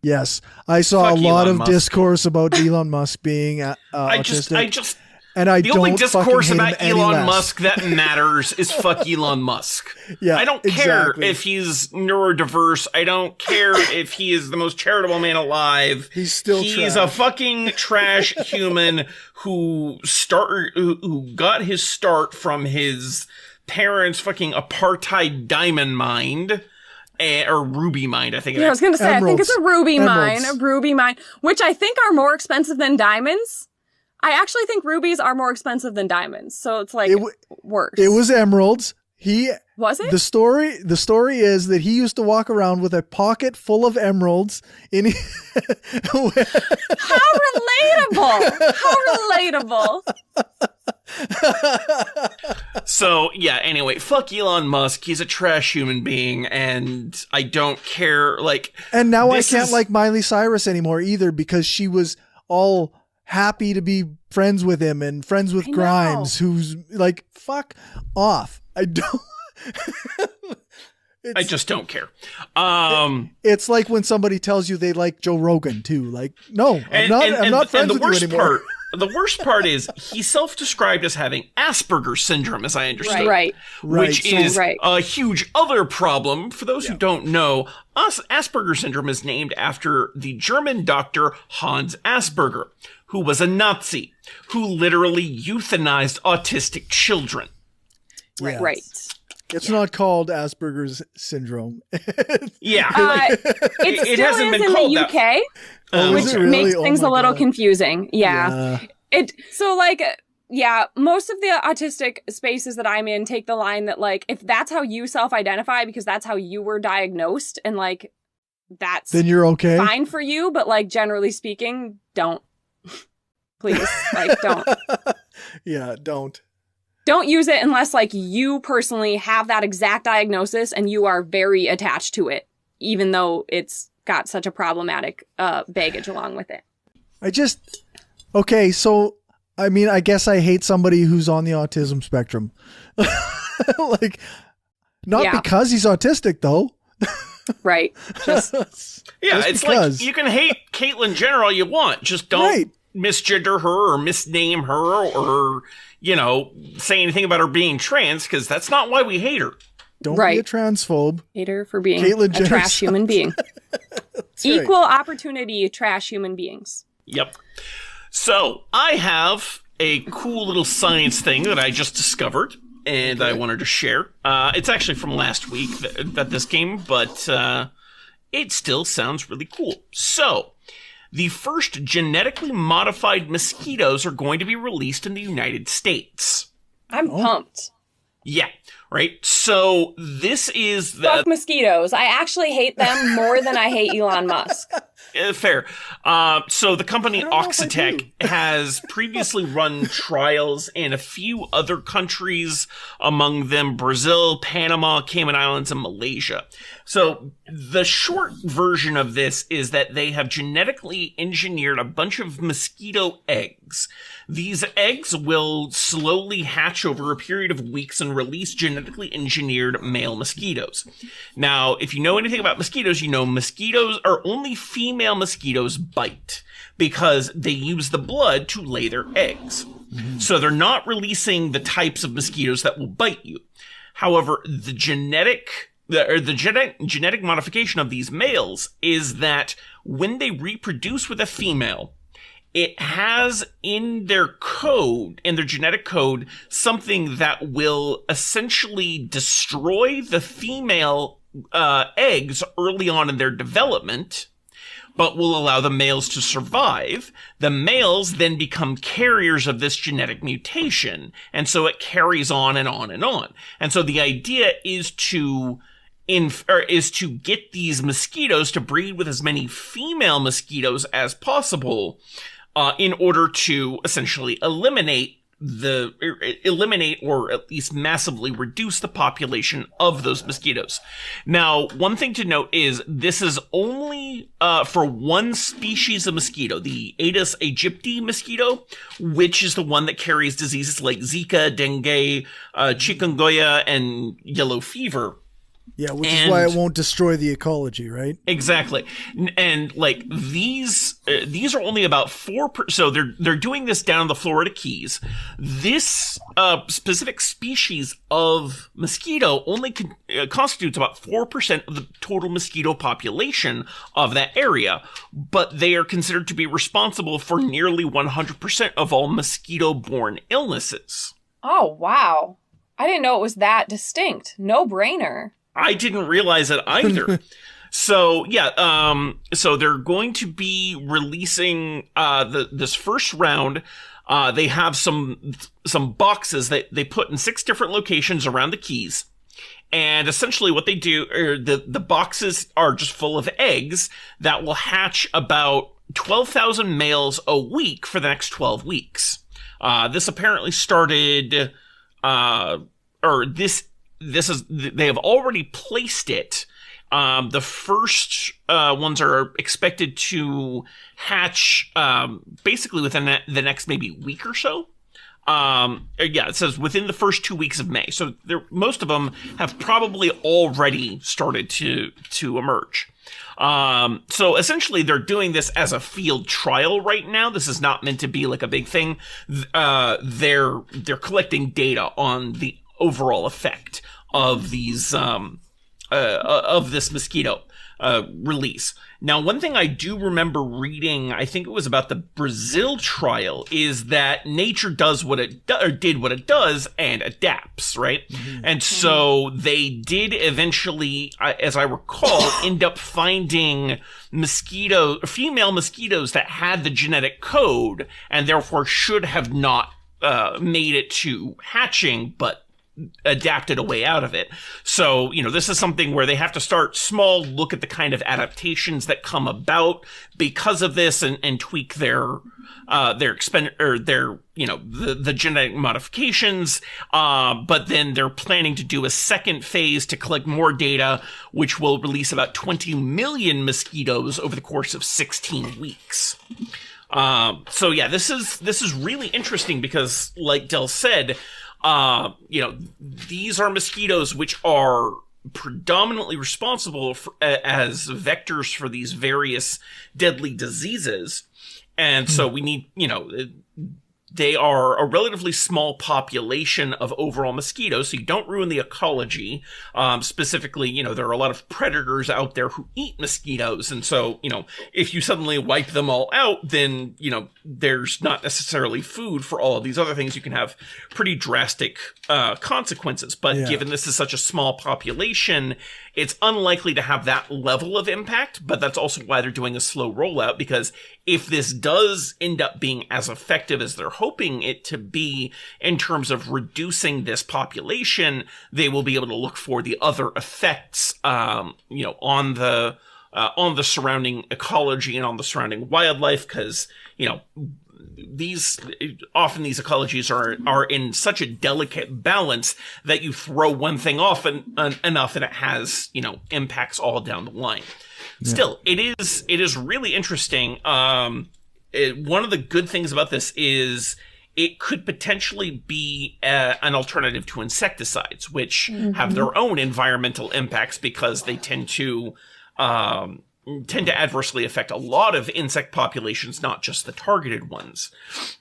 yes, I saw a lot of discourse about Elon Musk being autistic. The only discourse about Elon Musk that matters is fuck Elon Musk. Yeah, I don't care if he's neurodiverse. I don't care if he is the most charitable man alive. He's a fucking trash human who got his start from his parents' fucking apartheid diamond mine. Or ruby mine, I think. Yeah, I was going to say, I think it's a ruby mine, which I think are more expensive than diamonds. I actually think rubies are more expensive than diamonds, so it's like worse. It was emeralds. Was it? The story is that he used to walk around with a pocket full of emeralds in How relatable. How relatable. So, yeah, anyway, fuck Elon Musk. He's a trash human being, and I don't care, like... And now I can't like Miley Cyrus anymore either because she was all happy to be friends with him and friends with Grimes, who's like, fuck off. I don't... I just don't care. It's like when somebody tells you they like Joe Rogan too. Like, no, I'm not friends with you anymore. The worst part is he self-described as having Asperger's syndrome, as I understood. Right. Which is a huge other problem. For those who don't know, Asperger's syndrome is named after the German doctor Hans Asperger, who was a Nazi, who literally euthanized autistic children. Yeah. Right. It's not called Asperger's syndrome. It hasn't been called that. UK, which makes things a little confusing. Yeah. Most of the autistic spaces that I'm in take the line that like, if that's how you self-identify because that's how you were diagnosed and like, then you're okay. Fine for you. But like, generally speaking, don't. Please, like, don't. Yeah, don't. Don't use it unless, like, you personally have that exact diagnosis and you are very attached to it, even though it's got such a problematic baggage along with it. Okay, so, I mean, I guess I hate somebody who's on the autism spectrum. Like, not because he's autistic, though. Right. It's like, you can hate Caitlyn Jenner all you want. Just don't misgender her or misname her or... say anything about her being trans, because that's not why we hate her. Don't be a transphobe. Hate her for being a trash human being. Equal opportunity trash human beings. Yep. So, I have a cool little science thing that I just discovered, and I wanted to share. It's actually from last week that this came, but it still sounds really cool. So... the first genetically modified mosquitoes are going to be released in the United States. I'm pumped. Yeah. right? So this is Fuck mosquitoes. I actually hate them more than I hate Elon Musk. Fair. So the company Oxitec has previously run trials in a few other countries, among them Brazil, Panama, Cayman Islands, and Malaysia. So the short version of this is that they have genetically engineered a bunch of mosquito eggs. These eggs will slowly hatch over a period of weeks and release genetically engineered male mosquitoes. Now, if you know anything about mosquitoes, you know mosquitoes are only female mosquitoes bite because they use the blood to lay their eggs. So they're not releasing the types of mosquitoes that will bite you. However, the genetic modification of these males is that when they reproduce with a female, it has in their code, in their genetic code, something that will essentially destroy the female eggs early on in their development, but will allow the males to survive. The males then become carriers of this genetic mutation, and so it carries on and on and on. And so the idea is to get these mosquitoes to breed with as many female mosquitoes as possible, in order to essentially eliminate or at least massively reduce the population of those mosquitoes. Now, one thing to note is this is only for one species of mosquito, the Aedes aegypti mosquito, which is the one that carries diseases like Zika, dengue, chikungunya, and yellow fever. Yeah, which is why it won't destroy the ecology, right? Exactly. And like these are only about 4%. So they're doing this down in the Florida Keys. This specific species of mosquito only constitutes about 4% of the total mosquito population of that area, but they are considered to be responsible for nearly 100% of all mosquito-borne illnesses. Oh, wow. I didn't know it was that distinct. No brainer. I didn't realize it either. So yeah, so they're going to be releasing this first round. They have some boxes that they put in 6 different locations around the Keys, and essentially what they do, the boxes are just full of eggs that will hatch about 12,000 males a week for the next 12 weeks. This apparently started, they have already placed it. The first ones are expected to hatch basically within the next maybe week or so. It says within the first 2 weeks of May. So most of them have probably already started to emerge. So essentially they're doing this as a field trial right now. This is not meant to be like a big thing. They're collecting data on the overall effect of these of this mosquito release. Now, one thing I do remember reading, I think it was about the Brazil trial, is that nature does what it did what it does and adapts, right? Mm-hmm. And so they did eventually, as I recall, end up finding female mosquitoes that had the genetic code and therefore should have not made it to hatching, but adapted a way out of it. So, this is something where they have to start small, look at the kind of adaptations that come about because of this, and tweak the genetic modifications. But then they're planning to do a second phase to collect more data, which will release about 20 million mosquitoes over the course of 16 weeks. So yeah, this is really interesting because, like Dell said, these are mosquitoes which are predominantly responsible as vectors for these various deadly diseases. And so we need, they are a relatively small population of overall mosquitoes, so you don't ruin the ecology. Specifically, there are a lot of predators out there who eat mosquitoes. And so, if you suddenly wipe them all out, then, there's not necessarily food for all of these other things. You can have pretty drastic consequences. But given this is such a small population, it's unlikely to have that level of impact. But that's also why they're doing a slow rollout, because if this does end up being as effective as they're hoping it to be in terms of reducing this population, they will be able to look for the other effects, on the surrounding ecology and on the surrounding wildlife, because, these ecologies are in such a delicate balance that you throw one thing off enough and it has, impacts all down the line. Yeah. Still, it is really interesting. One of the good things about this is it could potentially be an alternative to insecticides, which have their own environmental impacts because they tend to adversely affect a lot of insect populations, not just the targeted ones.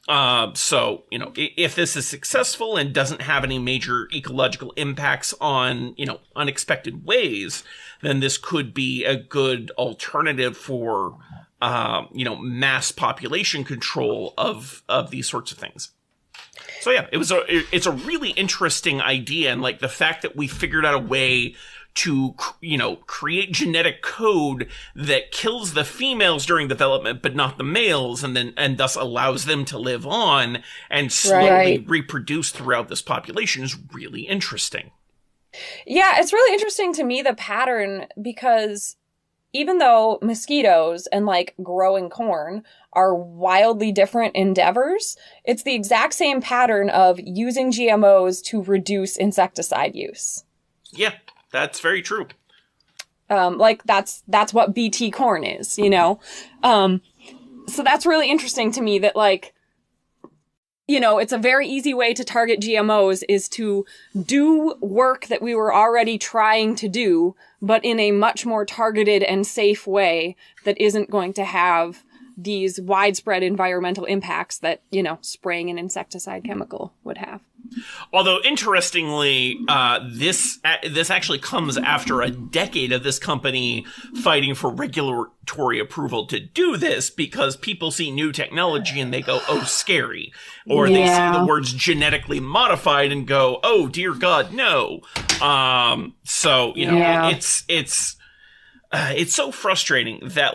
So, if this is successful and doesn't have any major ecological impacts on, unexpected ways, then this could be a good alternative for, mass population control of these sorts of things. So yeah, it's a really interesting idea. And like the fact that we figured out a way to, create genetic code that kills the females during development, but not the males, and thus allows them to live on and slowly reproduce throughout this population is really interesting. Yeah, it's really interesting to me, the pattern, because even though mosquitoes and like growing corn are wildly different endeavors, it's the exact same pattern of using GMOs to reduce insecticide use. Yeah. That's very true. That's what BT corn is, So that's really interesting to me that it's a very easy way to target GMOs is to do work that we were already trying to do, but in a much more targeted and safe way that isn't going to have these widespread environmental impacts that, spraying an insecticide chemical would have. Although, interestingly, this actually comes after a decade of this company fighting for regulatory approval to do this because people see new technology and they go, oh, scary. Or they see the words genetically modified and go, oh, dear God, no. It's so frustrating that,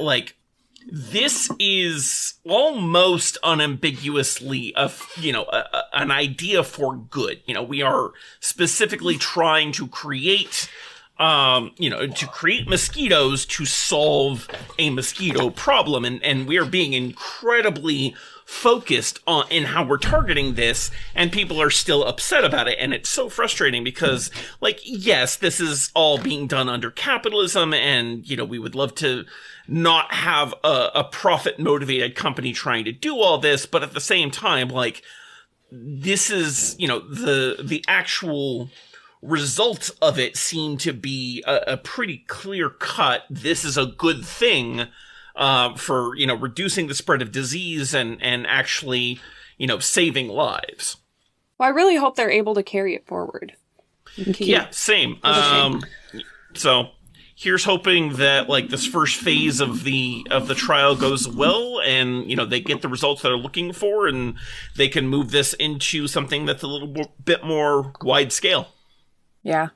this is almost unambiguously an idea for good. We are specifically trying to create mosquitoes to solve a mosquito problem, and we are being incredibly focused on in how we're targeting this, and people are still upset about it. And it's so frustrating because, yes, this is all being done under capitalism, and we would love to not have a profit motivated company trying to do all this, but at the same time, this is, the actual results of it seem to be a pretty clear cut. This is a good thing for, reducing the spread of disease and actually, saving lives. Well, I really hope they're able to carry it forward. Yeah, same. So here's hoping that this first phase of the trial goes well, and they get the results that they're looking for, and they can move this into something that's a little bit more wide scale. Yeah.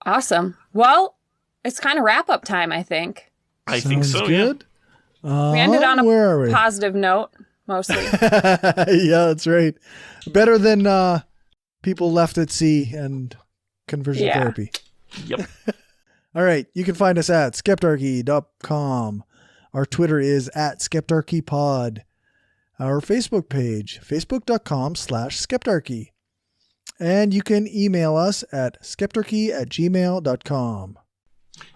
Awesome. Well, it's kind of wrap up time, I think. I think so. Good. Yeah. We ended on a positive note, mostly. Yeah, that's right. Better than people left at sea and conversion therapy. Yep. All right. You can find us at skeptarchy.com. Our Twitter is at skeptarchypod. Our Facebook page, facebook.com/skeptarchy. And you can email us at skeptarchy@gmail.com.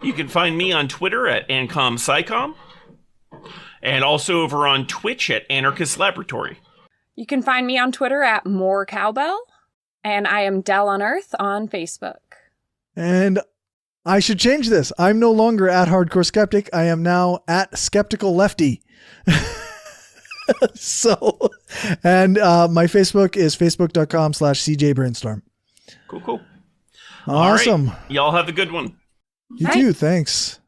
You can find me on Twitter at AncomPsycom, and also over on Twitch at Anarchist Laboratory. You can find me on Twitter at More Cowbell, and I am Dell on Earth on Facebook. And I should change this. I'm no longer at Hardcore Skeptic. I am now at Skeptical Lefty. And my Facebook is facebook.com/CJBrainstorm. Cool. Awesome. All right. Y'all have a good one. You too. Thanks.